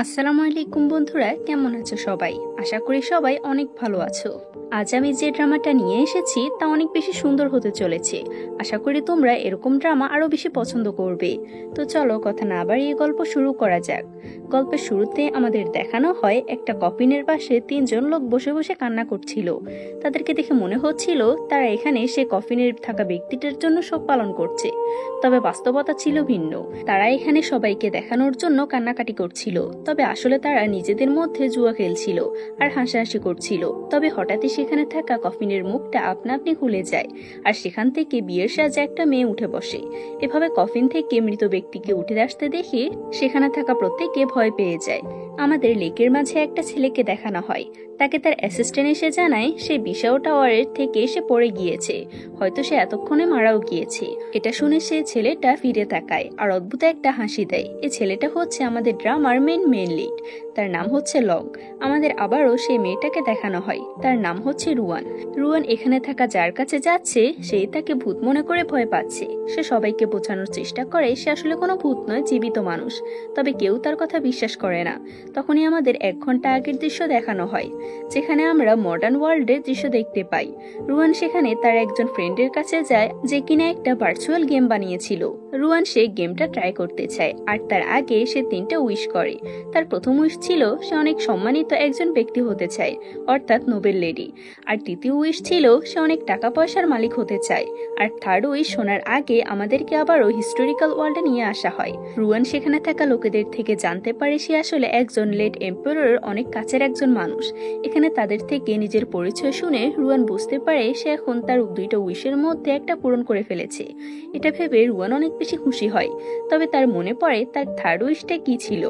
আসসালামু আলাইকুম বন্ধুরা, কেমন আছো সবাই? আশা করি সবাই অনেক ভালো আছো। আজ আমি যে ড্রামাটা নিয়ে এসেছি তা অনেক বেশি সুন্দর হতে চলেছে। আশা করি তোমরা এরকম ড্রামা আরো বেশি পছন্দ করবে। তো চলো কথা না বাড়িয়ে গল্প শুরু করা যাক। গল্পের শুরুতে আমাদের দেখানো হয় একটা কফিনের পাশে তিনজন লোক বসে বসে কান্না করছিল। তাদেরকে দেখে মনে হচ্ছিল তারা এখানে সে কফিনের থাকা ব্যক্তিটার জন্য শোক পালন করছে। তবে বাস্তবতা ছিল ভিন্ন। তারা এখানে সবাইকে দেখানোর জন্য কান্নাকাটি করছিল, তবে আসলে তারা নিজেদের মধ্যে জুয়া খেলছিল আর হাসাহাসি করছিল। তবে হঠাৎই সেখানে থাকা কফিনের মুখটা আপনা আপনি খুলে যায়, আর সেখান থেকে বিয়ের সাজে একটা মেয়ে উঠে বসে। এভাবে কফিন থেকে মৃত ব্যক্তিকে উঠে আসতে দেখে সেখানে থাকা প্রত্যেকে ভয় পেয়ে যায়। আমাদের লেকের মাঝে একটা ছেলেকে দেখানো হয়। তাকে তার অ্যাসিস্ট্যান্ট এসে জানায় সে বিশাও টাওয়ারের থেকে এসে পড়ে গিয়েছে, হয়তো সে এতক্ষণে মারাও গিয়েছে। এটা শুনে সে ছেলেটা ফিরে তাকায় আর অদ্ভুত একটা হাসি দেয়। এই ছেলেটা হচ্ছে আমাদের ড্রামার মেন লিড। তার নাম হচ্ছে লং। আমাদের আবারও সেই মেয়েটাকে দেখানো হয়, তার নাম হচ্ছে রুয়ান। রুয়ান এখানে থাকা যার কাছে যাচ্ছে সেই তাকে ভূত মনে করে ভয় পাচ্ছে। সে সবাইকে বোঝানোর চেষ্টা করে সে আসলে কোনো ভূত নয়, জীবিত মানুষ। তবে কেউ তার কথা বিশ্বাস করে না। তখনই আমাদের 1 ঘন্টা আগের দৃশ্য দেখানো হয়, যেখানে আমরা মডার্ন ওয়ার্ল্ডের দৃশ্য দেখতে পাই। রুয়ান সেখানে তার একজন ফ্রেন্ডের কাছে যায় যে কিনা একটা ভার্চুয়াল গেম বানিয়েছিল। রুয়ান সে গেমটা ট্রাই করতে চায়, আর তার আগে সে 3টা উইশ করে। তার প্রথম উইশ ছিল সে অনেক সম্মানিত একজন ব্যক্তি হতে চায়, অর্থাৎ নোবেল লেডি। আর দ্বিতীয় উইশ ছিল সে অনেক টাকা পয়সার মালিক হতে চায়। আর থার্ড উইশ শোনার আগে আমাদেরকে আবারও হিস্টোরিক্যাল ওয়ার্ল্ডে নিয়ে আসা হয়। রুয়ান সেখানে থাকা লোকেদের থেকে জানতে পারে সে আসলে একজন লেট এম্পায়ারের অনেক কাছের একজন মানুষ। এখানে তাদের থেকে নিজের পরিচয় শুনে রুয়ান বুঝতে পারে সে এখন তার 2টা উইশের মধ্যে একটা পূরণ করে ফেলেছে। এটা ভেবে রুয়ান অনেক বেশি খুশি হয়। তবে তার মনে পড়ে তার থার্ড উইশটা কি ছিল।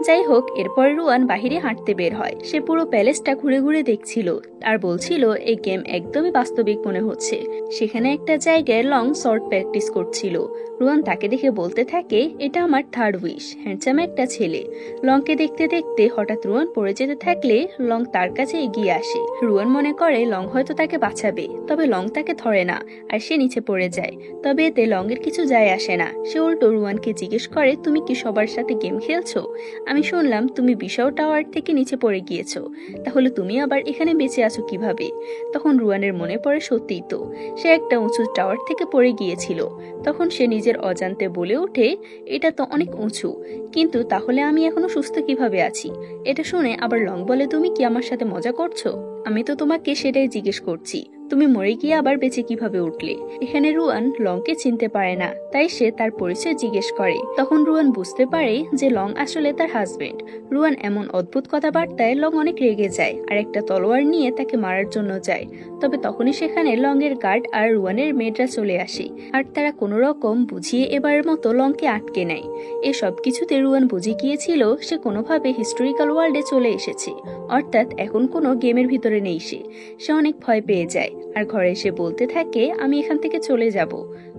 যাই হোক, এরপর রুয়ান বাহিরে হাঁটতে বের হয়। সে পুরো প্যালেসটা ঘুরে ঘুরে দেখছিল আর বলছিল এই গেম একদমই বাস্তবিক মনে হচ্ছে। সেখানে একটা জায়গায় লং শর্ট প্র্যাকটিস করছিল। রুয়ান তাকে দেখে বলতে থাকে, এটা আমার থার্ড উইশ, হ্যান্ডসাম একটা ছেলে। লংকে দেখতে দেখতে হঠাৎ রুয়ান পড়ে যেতে থাকলে লং তার কাছে এগিয়ে আসে। রুয়ান মনে করে লং হয়তো তাকে বাঁচাবে, তবে লং তাকে ধরে না আর সে নিচে পড়ে যায়। তবে এতে লং এর কিছু যায় আসে না। সে উল্টো রুয়ানকে জিজ্ঞেস করে, তুমি কি সবার সাথে গেম খেলছো? আমি শুনলাম তুমি বিশাও টাওয়ার থেকে নিচে পড়ে গিয়েছো, তাহলে তুমি আবার এখানে বেঁচে আছো কিভাবে? তখন রুয়ানের মনে পড়ে সত্যিই তো সে একটা উঁচু টাওয়ার থেকে পড়ে গিয়েছিল। তখন সে নিজের অজান্তে বলে ওঠে, এটা তো অনেক উঁচু, কিন্তু তাহলে আমি এখনো সুস্থ কিভাবে আছি? এটা শুনে আবার লং বলে, তুমি কি আমার সাথে মজা করছো? আমি তো তোমাকে সেটাই জিজ্ঞেস করছি, তুমি মরে গিয়ে আবার বেঁচে কিভাবে উঠলে? এখানে রুয়ান লংকে চিনতে পারে না, তাই সে তার পরিচয় জিজ্ঞেস করে। তখন রুয়ান বুঝতে পারে যে লং আসলে তার হাজবেন্ড। রুয়ান এমন অদ্ভুত কথাবার্তায় লং অনেক রেগে যায় আর একটা তলোয়ার নিয়ে তাকে মারার জন্য যায়। তবে তখনই সেখানে লং এর গার্ড আর রুয়ানের মেয়েরা চলে আসে, আর তারা কোনো রকম বুঝিয়ে এবারের মতো লংকে আটকে নেয়। এই সব কিছুতে রুয়ান বুঝে গিয়েছিল সে কোনোভাবে হিস্টোরিক্যাল ওয়ার্ল্ডে চলে এসেছে, অর্থাৎ এখন কোনো গেমের ভিতরে নেই। সে অনেক ভয় পেয়ে যায় আর ঘরে এসে বলতে থাকে, আমি এখান থেকে চলে যাব।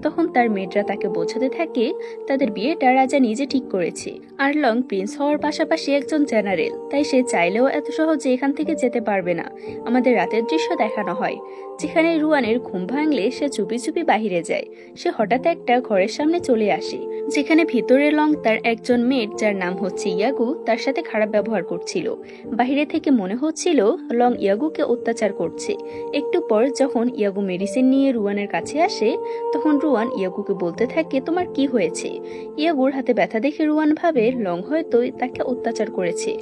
তখন তার মেয়েরা তাকে বোঝাতে থাকে তাদের বিয়েটা রাজা নিজে ঠিক করেছে, আর লং প্রিন্স হওয়ার পাশাপাশি একজন জেনারেল, তাই সে চাইলেও এত সহজে এখান থেকে যেতে পারবে না। আমাদের রাতের দৃশ্য দেখানো হয়, যেখানে রুয়ানের ঘুম ভাঙলে সে চুপি চুপি বাহিরে যায়। সে হঠাৎ একটা ঘরের সামনে চলে আসে, যেখানে ভিতরে লং তার একজন মেয়ের যার নাম হচ্ছে ইয়াগু তার সাথে খারাপ ব্যবহার করছিল। বাহিরে থেকে মনে হচ্ছিল লং ইয়াগুকে অত্যাচার করছে। একটু পর যখন ইয়াগু মেডিসিন নিয়ে রুয়ানের কাছে আসে, তখন রুয়ান ইয়াগুকে বলতে থাকে, তোমার কি হয়েছে? ইয়াগুর হাতে ব্যথা দেখে রুয়ান ভাবে লং হয়তো তাকে অত্যাচার করেছে।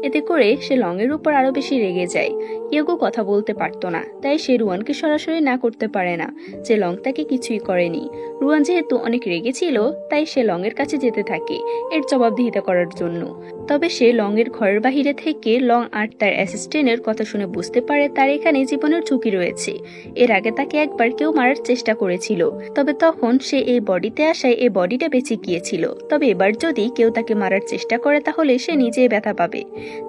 এতে করে সে লং এর উপর আরো বেশি রেগে যায়। ইয়াগু কথা বলতে পারতো না, তাই সে রুয়ানকে সরাসরি না করতে পারে না যে লং তাকে কিছুই করেনি। রুয়ান যেহেতু অনেক রেগেছিল, তাই সে লং এর কাছে যেতে থাকে এর জবাবদিহিতা করার জন্য। তবে সে লং এর ঘরের বাহিরে থেকে লং আর তার অ্যাসিস্ট্যান্টের কথা শুনে বুঝতে পারে তার এখানে জীবনের ঝুঁকি রয়েছে। এর আগে তাকে একবার কেউ মারার চেষ্টা করেছিল, তবে তখন সে এই বডিতে আসায় এই বডিটা বেঁচে গিয়েছিল। তবে এবার যদি কেউ তাকে মারার চেষ্টা করে তাহলে সে নিজেই ব্যথা পাবে।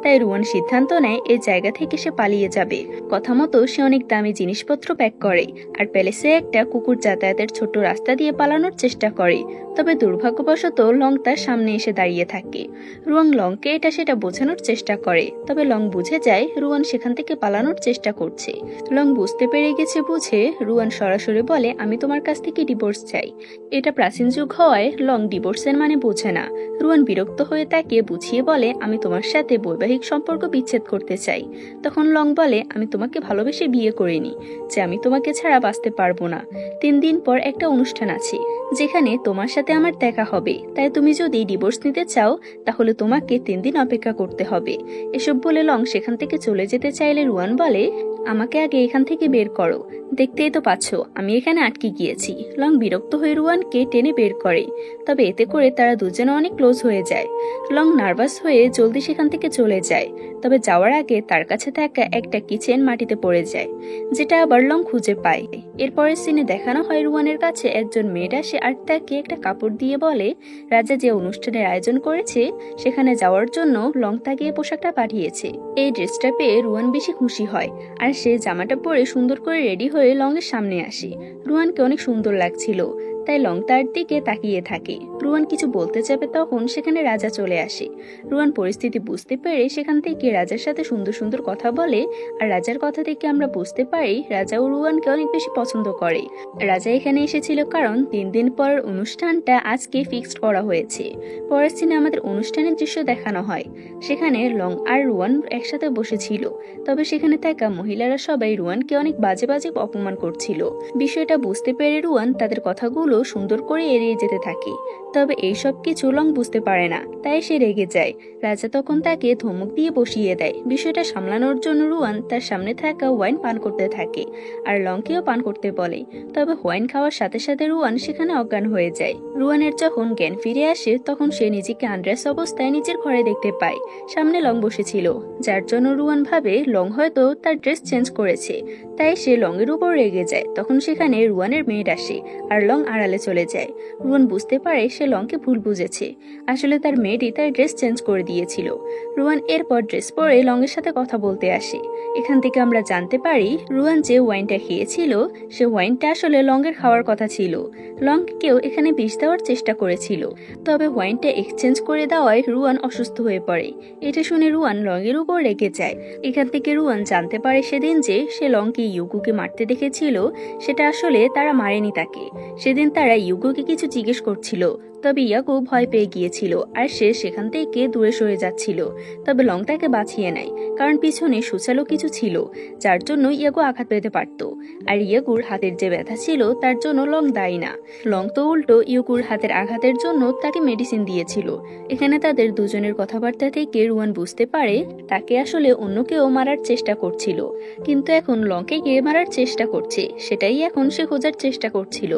তাই রুয়ান সিদ্ধান্ত নেয় এই জায়গা থেকে সে পালিয়ে যাবে। কথা মতো সে অনেক দামি জিনিসপত্র প্যাক করে আর প্যালেসে একটা কুকুর যাতায়াতের ছোট রাস্তা দিয়ে পালানোর চেষ্টা করে। তবে দুর্ভাগ্যবশত লং তার সামনে এসে দাঁড়িয়ে থাকে। রুয়ান লংকে এটা সেটা বোঝানোর চেষ্টা করে, তবে লং বুঝে যায় রুয়ান সেখান থেকে পালানোর চেষ্টা করছে। লং বুঝতে পেরে গেছে বুঝে রুয়ান সরাসরি বলে, আমি তোমার কাছ থেকে ডিভোর্স ডিভোর্স চাই। এটা প্রাচীন যুগ হওয়ায় লং ডিভোর্সের মানে বোঝে না। রুয়ান বিরক্ত হয়ে তাকে বুঝিয়ে বলে, আমি তোমার সাথে বৈবাহিক সম্পর্ক বিচ্ছেদ করতে চাই। তখন লং বলে, আমি তোমাকে ভালোবেসে বিয়ে করিনি, যে আমি তোমাকে ছাড়া বাঁচতে পারবো না। 3 দিন পর একটা অনুষ্ঠান আছে যেখানে তোমার সাথে আমার দেখা হবে, তাই তুমি যদি ডিভোর্স নিতে চাও তাহলে তোমাকে 3 দিন অপেক্ষা করতে হবে। এসব বলে লং সেখান থেকে চলে যেতে চাইলে রুয়ান বলে, আমাকে আগে এখান থেকে বের করো, দেখতেই তো পাচ্ছ আমি এখানে আটকে গিয়েছি। লং বিরক্ত হয়ে রুয়ানকে টেনে বের করে, তবে এতে করে তারা দুজনে অনেক ক্লোজ হয়ে যায়। লং নার্ভাস হয়ে জলদি সেখান থেকে চলে যায়, তবে যাওয়ার আগে তার কাছে থাকা একটা কিচেন মাটিতে পড়ে যায়, যেটা আবার লং খুঁজে পায়। এরপরের সিনে দেখানো হয় রুয়ানের কাছে একজন মেয়েড আসে আর তাকে একটা কাপড় দিয়ে বলে, রাজা যে অনুষ্ঠানের আয়োজন করেছে সেখানে যাওয়ার জন্য লং তাকে এই পোশাকটা পাঠিয়েছে। এই ড্রেসটা পেয়ে রুয়ান বেশি খুশি হয়, আর সে জামাটা পরে সুন্দর করে রেডি হয়ে লং এর সামনে আসে। রুয়ানকে অনেক সুন্দর লাগছিল, তাই লং তার দিকে তাকিয়ে থাকে। রুয়ান কিছু বলতে যাবে তখন সেখানে রাজা চলে আসে। রুয়ান পরিস্থিতি বুঝতে পেরে সেখান থেকে রাজার সাথে সুন্দর সুন্দর কথা বলে, আর রাজার কথা থেকে আমরা বুঝতে পারি রাজা ও রুয়ানকে অনেক বেশি পছন্দ করে। রাজা এখানে এসেছিল কারণ 3 দিন পরের অনুষ্ঠানটা আজকে ফিক্সড করা হয়েছে। পরের সিনে আমাদের অনুষ্ঠানের দৃশ্য দেখানো হয়, সেখানে লং আর রুয়ান একসাথে বসেছিল, তবে সেখানে থাকা মহিলারা সবাই রুয়ানকে অনেক বাজে বাজে অপমান করছিল। বিষয়টা বুঝতে পেরে রুয়ান তাদের কথাগুলো সুন্দর করে এড়িয়ে যেতে থাকে, তবে এইসব কিছু লং বুঝতে পারে না, তাই সে রেগে যায়। রাজা তখন তাকে ধমক দিয়ে বসিয়ে দেয়। বিষয়টা সামলানোর জন্য রুয়ান তার সামনে থাকা ওয়াইন পান করতে থাকে আর লংকেও পান করতে বলে, তবে ওয়াইন খাওয়ার সাথে সাথে রুয়ান সেখানে অজ্ঞান হয়ে যায়। রুয়ানের যখন জ্ঞান ফিরে আসে তখন সে নিজেকে আনড্রেস অবস্থায় নিজের ঘরে দেখতে পায়। সামনে লং বসেছিল, যার জন্য রুয়ান ভাবে লং হয়তো তার ড্রেস চেঞ্জ করেছে, তাই সে লং এর উপর রেগে যায়। তখন সেখানে রুয়ানের মেয়েড আসে আর লং আড়ালে চলে যায়। রুয়ান বুঝতে পারে সে লংকে ভুল বুঝেছে, আসলে তার মেয়েটি তার ড্রেস চেঞ্জ করে দিয়েছিল। রুয়ান এরপর ড্রেস পরে লং এর সাথে কথা বলতে আসে। এখান থেকে আমরা জানতে পারি রুয়ান যে ওয়াইনটা খেয়েছিল সে ওয়াইনটা আসলে লং এর খাওয়ার কথা ছিল। লং কেউ এখানে বিষ দেওয়ার চেষ্টা করেছিল, তবে ওয়াইনটা এক্সচেঞ্জ করে দেওয়ায় রুয়ান অসুস্থ হয়ে পড়ে। এটা শুনে রুয়ান লং এর উপর রেগে যায়। এখান থেকে রুয়ান জানতে পারে সেদিন যে সে লংকে ইউগুকে মারতে দেখেছিল সেটা আসলে তারা মারেনি তাকে। সেদিন তারা ইউগুকে কিছু জিজ্ঞেস করছিল, তবে ইয়াগু ভয় পেয়ে গিয়েছিল আর সে সেখান থেকে দূরে সরে যাচ্ছিল। তবে লং তাকে বাঁচিয়ে নেয়, কারণ পিছনে সুচালো কিছু ছিল যার জন্য ইয়াগু আঘাত পেতে পারত। আর ইয়াগুর হাতের যে ব্যথা ছিল তার জন্য লং দায়ী না, লং তো উল্টো ইয়াগুর হাতের আঘাতের জন্য তাকে মেডিসিন দিয়েছিল। এখানে তাদের দুজনের কথাবার্তা থেকে রুয়ান বুঝতে পারে তাকে আসলে অন্য কেউ মারার চেষ্টা করছিল, কিন্তু এখন লংকে কে মারার চেষ্টা করছে সেটাই এখন সে খোঁজার চেষ্টা করছিল।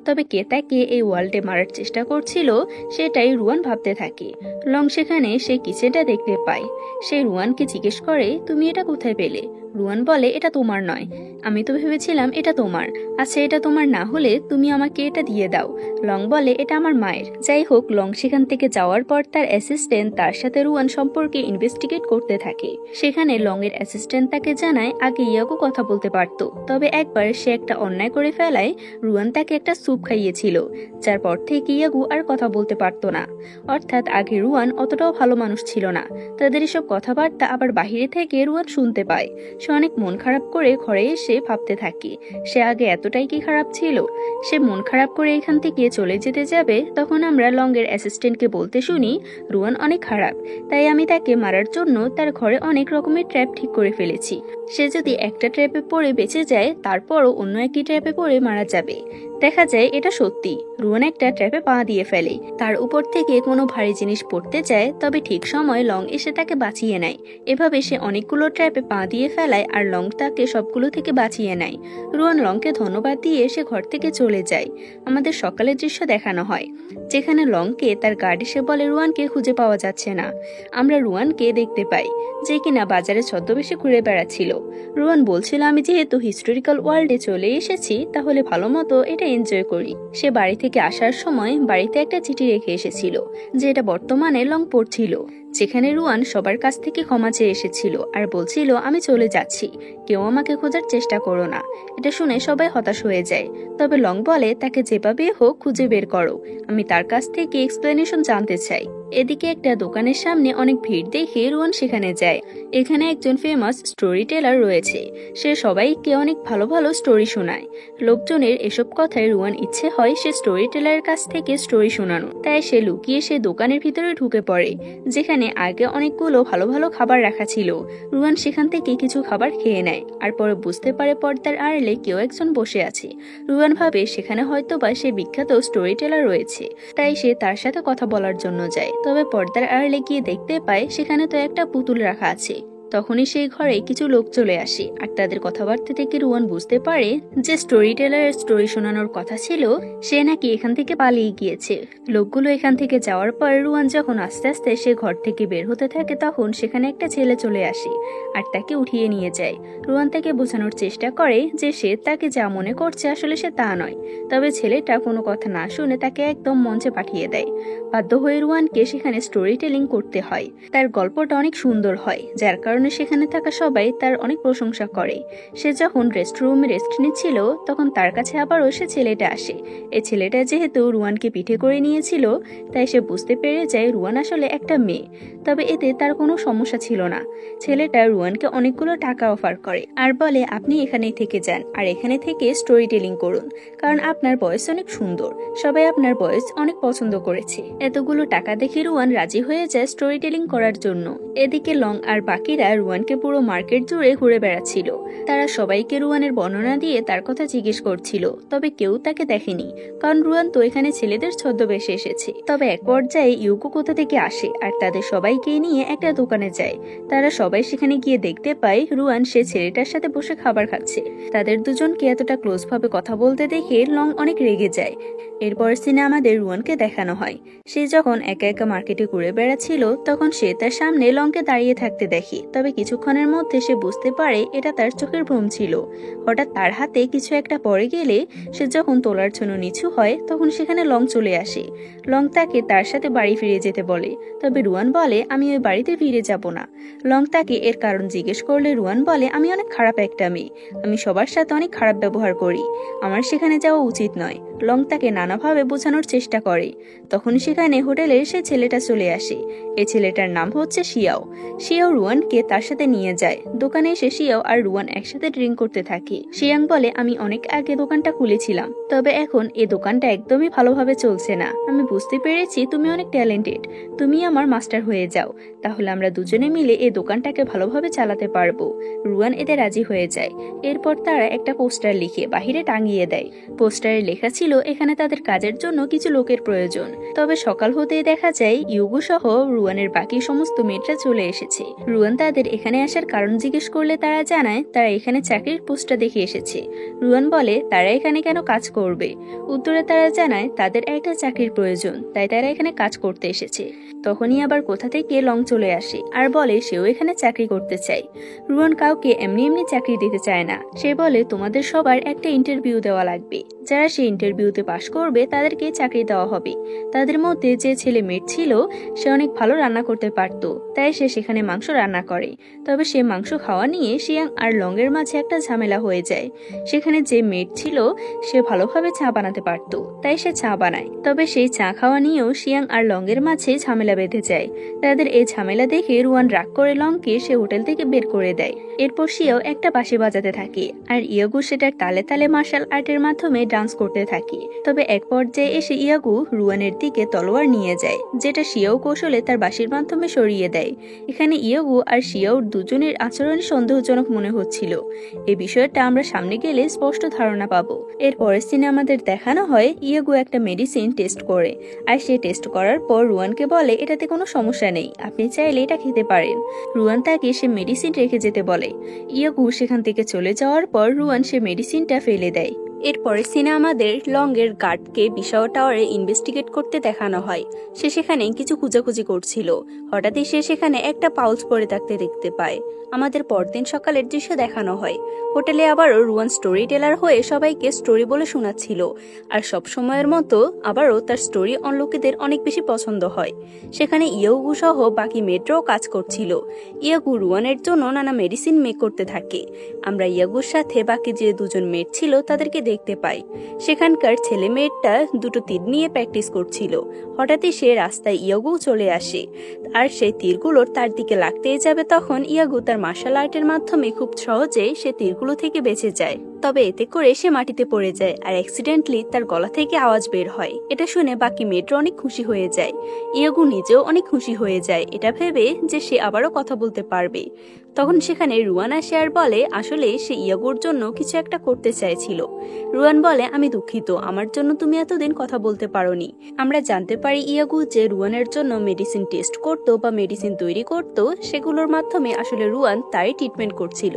তবে কে তাকে এই ওয়ার্ল্ডে মারার চেষ্টা করছিল সেটাই রুয়ান ভাবতে থাকে। লং সেখানে সেই কিচেনটা দেখতে পায়। সে রুয়ানকে জিজ্ঞেস করে, তুমি এটা কোথায় পেলে? রুয়ান বলে, এটা তোমার নয়, আমি তো ভেবেছিলাম এটা তোমার। আচ্ছা, এটা তোমার না হলে তুমি আমাকে এটা দিয়ে দাও। লং বলে, এটা আমার মায়ের। যাই হোক, লং সেখান থেকে যাওয়ার পর তার অ্যাসিস্ট্যান্ট তার সাথে রুয়ান সম্পর্কে ইনভেস্টিগেট করতে থাকে। সেখানে লং এর অ্যাসিস্ট্যান্ট তাকে জানায় আগে ইয়াগু কথা বলতে পারত, তবে একবার সে একটা অন্যায় করে ফেলায় রুয়ান তাকে একটা স্যুপ খাইয়েছিল, যার পর থেকে ইয়াগু আর কথা বলতে পারত না। অর্থাৎ আগে রুয়ান অতটাও ভালো মানুষ ছিল না। তাদের এসব কথাবার্তা আবার বাহিরে থেকে রুয়ান শুনতে পায়। সে অনেক মন খারাপ করে ঘরে এসে ভাবতে থাকে সে আগে এতটাই কি খারাপ ছিল। সে মন খারাপ করে এখান থেকে চলে যেতে যাবে, তখন আমরা লং এর অ্যাসিস্ট্যান্টকে বলতে শুনি রুয়ান অনেক খারাপ, তাই আমি তাকে মারার জন্য তার ঘরে অনেক রকমের ট্র্যাপ ঠিক করে ফেলেছি। সে যদি একটা ট্র্যাপে পড়ে বেঁচে যায় তারপরও অন্য একটি ট্র্যাপে পড়ে মারা যাবে। দেখা যায় এটা সত্যি। রুয়ান একটা ট্র্যাপে পা দিয়ে ফেলে, তার উপর থেকে কোনো ভারী জিনিস পড়তে যায়, তবে ঠিক সময় লং এসে তাকে বাঁচিয়ে নেয়। এভাবে সে অনেকগুলো ট্র্যাপে পা দিয়ে ফেলায় আর লং তাকে সবগুলো থেকে বাঁচিয়ে নেয়। রুয়ান লংকে ধন্যবাদ দিয়ে সে ঘর থেকে চলে যায়। আমাদের সকালের দৃশ্য দেখানো হয়, যেখানে লংকে তার গার্ড এসে বলে রুয়ানকে খুঁজে পাওয়া যাচ্ছে না। আমরা রুয়ানকে দেখতে পাই যে কিনা বাজারে ছদ্মবেশে ঘুরে বেড়াচ্ছিল। রুয়ান বলছিল, আমি যেহেতু হিস্টোরিক্যাল ওয়ার্ল্ডে চলে এসেছি তাহলে ভালো মতো এটা এনজয় করি। সে বাড়ি থেকে আসার সময় বাড়িতে একটা চিঠি রেখে এসেছিল, যেটা বর্তমানে লং পড়ছিল। যেখানে রুয়ান সবার কাছ থেকে ক্ষমা চেয়ে এসেছিল আর বলছিল আমি চলে যাচ্ছি, কেউ আমাকে খোঁজার চেষ্টা করো না। এটা শুনে সবাই হতাশ হয়ে যায়। তবে লং বলে তাকে যেভাবে হোক খুঁজে বের করো, আমি তার কাছ থেকে এক্সপ্লেনেশন জানতে চাই। এদিকে একটা দোকানের সামনে অনেক ভিড় দেখে রুয়ান সেখানে যায়। এখানে একজন ফেমাস স্টোরি টেলার রয়েছে, সে সবাইকে অনেক ভালো ভালো স্টোরি শোনায়। লোকজনের এসব কথায় রুয়ান ইচ্ছে হয় সে স্টোরি টেলারের কাছ থেকে স্টোরি শোনানো, তাই সে লুকিয়ে সে দোকানের ভিতরে ঢুকে পড়ে, যেখানে আগে অনেকগুলো ভালো ভালো খাবার রাখা ছিল। রুয়ান সেখান থেকে কিছু খাবার খেয়ে নেয় আর পরে বুঝতে পারে পর্দার আড়ালে কেউ একজন বসে আছে। রুয়ান ভাবে সেখানে হয়তোবা সে বিখ্যাত স্টোরি টেলার রয়েছে, তাই সে তার সাথে কথা বলার জন্য যায়। তবে পর্দার আড়ালে গিয়ে দেখতে পায় সেখানে তো একটা পুতুল রাখা আছে। তখনই সেই ঘরে কিছু লোক চলে আসে আর তাদের কথাবার্তা থেকে রুয়ান বুঝতে পারে যে স্টোরি টেলারের স্টোরি শোনানোর কথা ছিল সে নাকি এখান থেকে পালিয়ে গিয়েছে। লোকগুলো এখান থেকে যাওয়ার পর রুয়ান যখন আস্তে আস্তে সে ঘর থেকে বের হতে থাকে তখন সেখানে একটা ছেলে চলে আসে আর তাকে উঠিয়ে নিয়ে যায়। রুয়ান তাকে বোঝানোর চেষ্টা করে যে সে তাকে যা মনে করছে আসলে সে তা নয়। তবে ছেলেটা কোনো কথা না শুনে তাকে একদম মঞ্চে পাঠিয়ে দেয়। বাধ্য হয়ে রুয়ানকে সেখানে স্টোরি টেলিং করতে হয়। তার গল্পটা অনেক সুন্দর হয়, যার কারণে সেখানে থাকা সবাই তার অনেক প্রশংসা করে। সে যখন রেস্টরুমে রেস্ট নিচ্ছিল তখন তার কাছে আবারও সে ছেলেটা আসে। এই ছেলেটা যেহেতু রুয়ানকে পিঠে করে নিয়েছিল তাই সে বুঝতে পেরে যায় রুয়ান আসলে একটা মেয়ে। তবে এতে তার কোনো সমস্যা ছিল না। ছেলেটা রুয়ানকে অনেকগুলো টাকা অফার করে আর বলে আপনি এখানেই থেকে যান আর এখানে থেকে স্টোরি টেলিং করুন, কারণ আপনার বয়স অনেক সুন্দর, সবাই আপনার বয়স অনেক পছন্দ করেছে। এতগুলো টাকা দেখে রুয়ান রাজি হয়ে যায় স্টোরি টেলিং করার জন্য। এদিকে লং আর বাকিরা রুয়ানকে পুরো মার্কেট জুড়ে ঘুরে বেড়াচ্ছিল। তারা সবাইকে রুয়ানের বর্ণনা দিয়ে তার কথা জিজ্ঞেস করছিল, তবে কেউ তাকে দেখেনি, কারণ রুয়ান তো এখানে ছেলেদের ছদ্মবেশে এসেছে। তবে এক পর্যায়ে ইউকো কোথা থেকে আসে আর তাদের সবাইকে নিয়ে একটা দোকানে যায়। তারা সবাই সেখানে গিয়ে দেখতে পায় রুয়ান সে ছেলেটার সাথে বসে খাবার খাচ্ছে। তাদের দুজনকে এতটা ক্লোজ ভাবে কথা বলতে দেখে লং অনেক রেগে যায়। এরপরের সিনে আমাদের রুয়ানকে দেখানো হয় সে যখন একা একা মার্কেটে ঘুরে বেড়াচ্ছিল তখন সে তার সামনে লংকে দাঁড়িয়ে থাকতে দেখে। তবে কিছুক্ষণের মধ্যে সে বুঝতে পারে এটা তার চোখের ভ্রম ছিল। হঠাৎ তার হাতে কিছু একটা পড়ে গেলে সে যখন তোলার জন্য নিচু হয় তখন সেখানে লং চলে আসে। লং তাকে তার সাথে বাড়ি ফিরে যেতে বলে, তবে রুয়ান বলে আমি ওই বাড়িতে ফিরে যাব না। লং তাকে এর কারণ জিজ্ঞেস করলে রুয়ান বলে আমি অনেক খারাপ একটা মেয়ে, আমি সবার সাথে অনেক খারাপ ব্যবহার করি, আমার সেখানে যাওয়া উচিত নয়। লং তাকে নানাভাবে বোঝানোর চেষ্টা করে। তখন সেখানে হোটেলে সে ছেলেটা চলে আসে। এই ছেলেটার নাম হচ্ছে শিয়াও। শিয়াও রুয়ানকে তার সাথে নিয়ে যায়। দোকানে এসে শিয়াও আর রুয়ান একসাথে ড্রিঙ্ক করতে থাকে। শিয়াং বলে আমি অনেক আগে দোকানটা খুলেছিলাম, তবে এখন এই দোকানটা একদমই ভালোভাবে চলছে না। আমি বুঝতে পেরেছি তুমি অনেক ট্যালেন্টেড, তুমি আমার মাস্টার হয়ে যাও, তাহলে আমরা দুজনে মিলে এই দোকানটাকে ভালোভাবে চালাতে পারবো। রুয়ান এতে রাজি হয়ে যায়। এরপর তারা একটা পোস্টার লিখে বাহিরে টাঙিয়ে দেয়। পোস্টারে লেখা ছিল এখানে তাদের কাজের জন্য কিছু লোকের প্রয়োজন। তবে সকাল হতেই দেখা যায় ইউগো সহ রুয়ানের বাকি সমস্ত মেয়েরা চলে এসেছে। রুয়ান তাদের এখানে আসার কারণ জিজ্ঞেস করলে তারা জানায় তারা এখানে চাকরির পোস্টটা দেখে এসেছে। রুয়ান বলে তারা এখানে কেন কাজ করবে। উত্তরে তারা জানায় তাদের একটা চাকরির প্রয়োজন, তাই তারা এখানে কাজ করতে এসেছে। তখনই আবার কোথা থেকে লং চলে আসে আর বলে সেও এখানে চাকরি করতে চায়। রুয়ান কাউকে এমনি এমনি চাকরি দিতে চায় না। সে বলে তোমাদের সবার একটা ইন্টারভিউ দেওয়া লাগবে, যারা সেই ইন্টারভিউতে পাশ করবে তাদেরকে চাকরি দেওয়া হবে। তাদের মধ্যে যে ছেলে মেট ছিল সে অনেক ভালো রান্না করতে পারত, তাই সে সেখানে মাংস রান্না করে। তবে সে মাংস খাওয়া নিয়ে শিয়াং আর লংয়ের মাঝে একটা ঝামেলা হয়ে যায়। সেখানে যে মেট ছিল সে ভালোভাবে চা বানাতে পারত, তাই সে চা বানায়। তবে সেই চা খাওয়া নিয়েও শিয়াং আর লংয়ের মাঝে ঝামেলা বেঁধে যায়। তাদের এই ঝামেলা দেখে রুয়ান রাগ করে লংকে সে হোটেল থেকে বের করে দেয়। এরপর শিয়াও একটা বাঁশি বাজাতে থাকে আর ইয়াগু সেটার তালে তালে মার্শাল আর্টের মাধ্যমে ডান্স করতে থাকে। তবে এক পর্যায়ে এসে ইয়াগু রুয়ানের দিকে তলোয়ার নিয়ে যায়, যেটা শিয়াও কৌশলে তার বাঁশির মাধ্যমে সরিয়ে দেয়। এখানে ইয়াগু আর শিয়াও দুজনের আচরণ সন্দেহজনক মনে হচ্ছিল। এই বিষয়টা আমরা সামনে গেলে স্পষ্ট ধারণা পাবো। এর পরের সিনে আমাদের দেখানো হয় ইয়াগু একটা মেডিসিন টেস্ট করে আর সে টেস্ট করার পর রুয়ানকে বলে এটাতে কোনো সমস্যা নেই, আপনি চাইলে এটা খেতে পারেন। রুয়ান তাকে সে মেডিসিন রেখে যেতে বলে। ইয়াগু সেখান থেকে চলে যাওয়ার পর রুয়ান সে মেডিসিনটা ফেলে দেয়। এরপরে সিনে আমাদের লংয়ের গার্ডকে বিশাও টাওয়ারে ইনভেস্টিগেট করতে দেখানো হয়। সে সেখানে কিছু খোঁজাখুঁজি করছিল। হঠাৎই সে সেখানে একটা পাউচ পরে থাকতে দেখতে পায়। আমাদের পরদিন সকালের দৃশ্য দেখানো হয়। হোটেলে আবারও রুয়ান স্টোরি টেলার হয়ে সবাইকে স্টোরি বলে শোনাচ্ছিল। আর সব সময়ের মতো আবারও তার স্টোরি লোকেদের অনেক বেশি পছন্দ হয়। সেখানে ইয়াগু সহ বাকি মেয়েটাও কাজ করছিল। ইয়াগু রুয়ানের জন্য নানা মেডিসিন মেক করতে থাকে। আমরা ইয়াগুর সাথে বাকি যে দুজন মেয়ে ছিল তাদেরকে দেখতে পাই। সেখানকার ছেলে মেয়েটা দুটো তীর নিয়ে প্র্যাকটিস করছিল। হঠাৎই সে রাস্তায় ইয়াগু চলে আসে। আর সেই তীরগুলোর তার দিকে লাগতেই যাবে, তখন ইয়াগু তার মার্শাল আর্টের মাধ্যমে খুব সহজে সে তীরগুলো থেকে বেঁচে যায়। তবে এতে করে সে মাটিতে পড়ে যায় আর অ্যাক্সিডেন্টলি তার গলা থেকে আওয়াজ বের হয়। এটা শুনে বাকি মেয়েটা অনেক খুশি হয়ে যায়। ইয়াগু নিজেও অনেক খুশি হয়ে যায় এটা ভেবে যে সে আবারও কথা বলতে পারবে। তখন সেখানে রুয়ান আসে আর বলে আসলে সে ইয়াগুর জন্য কিছু একটা করতে চাইছিল। রুয়ান বলে আমি দুঃখিত, আমার জন্য তুমি এতদিন কথা বলতে পারোনি। আমরা জানতে পারি ইয়াগু যে রুয়ানের জন্য মেডিসিন টেস্ট করতো বা মেডিসিন তৈরি করতো, সেগুলোর মাধ্যমে আসলে রুয়ান তারই ট্রিটমেন্ট করছিল।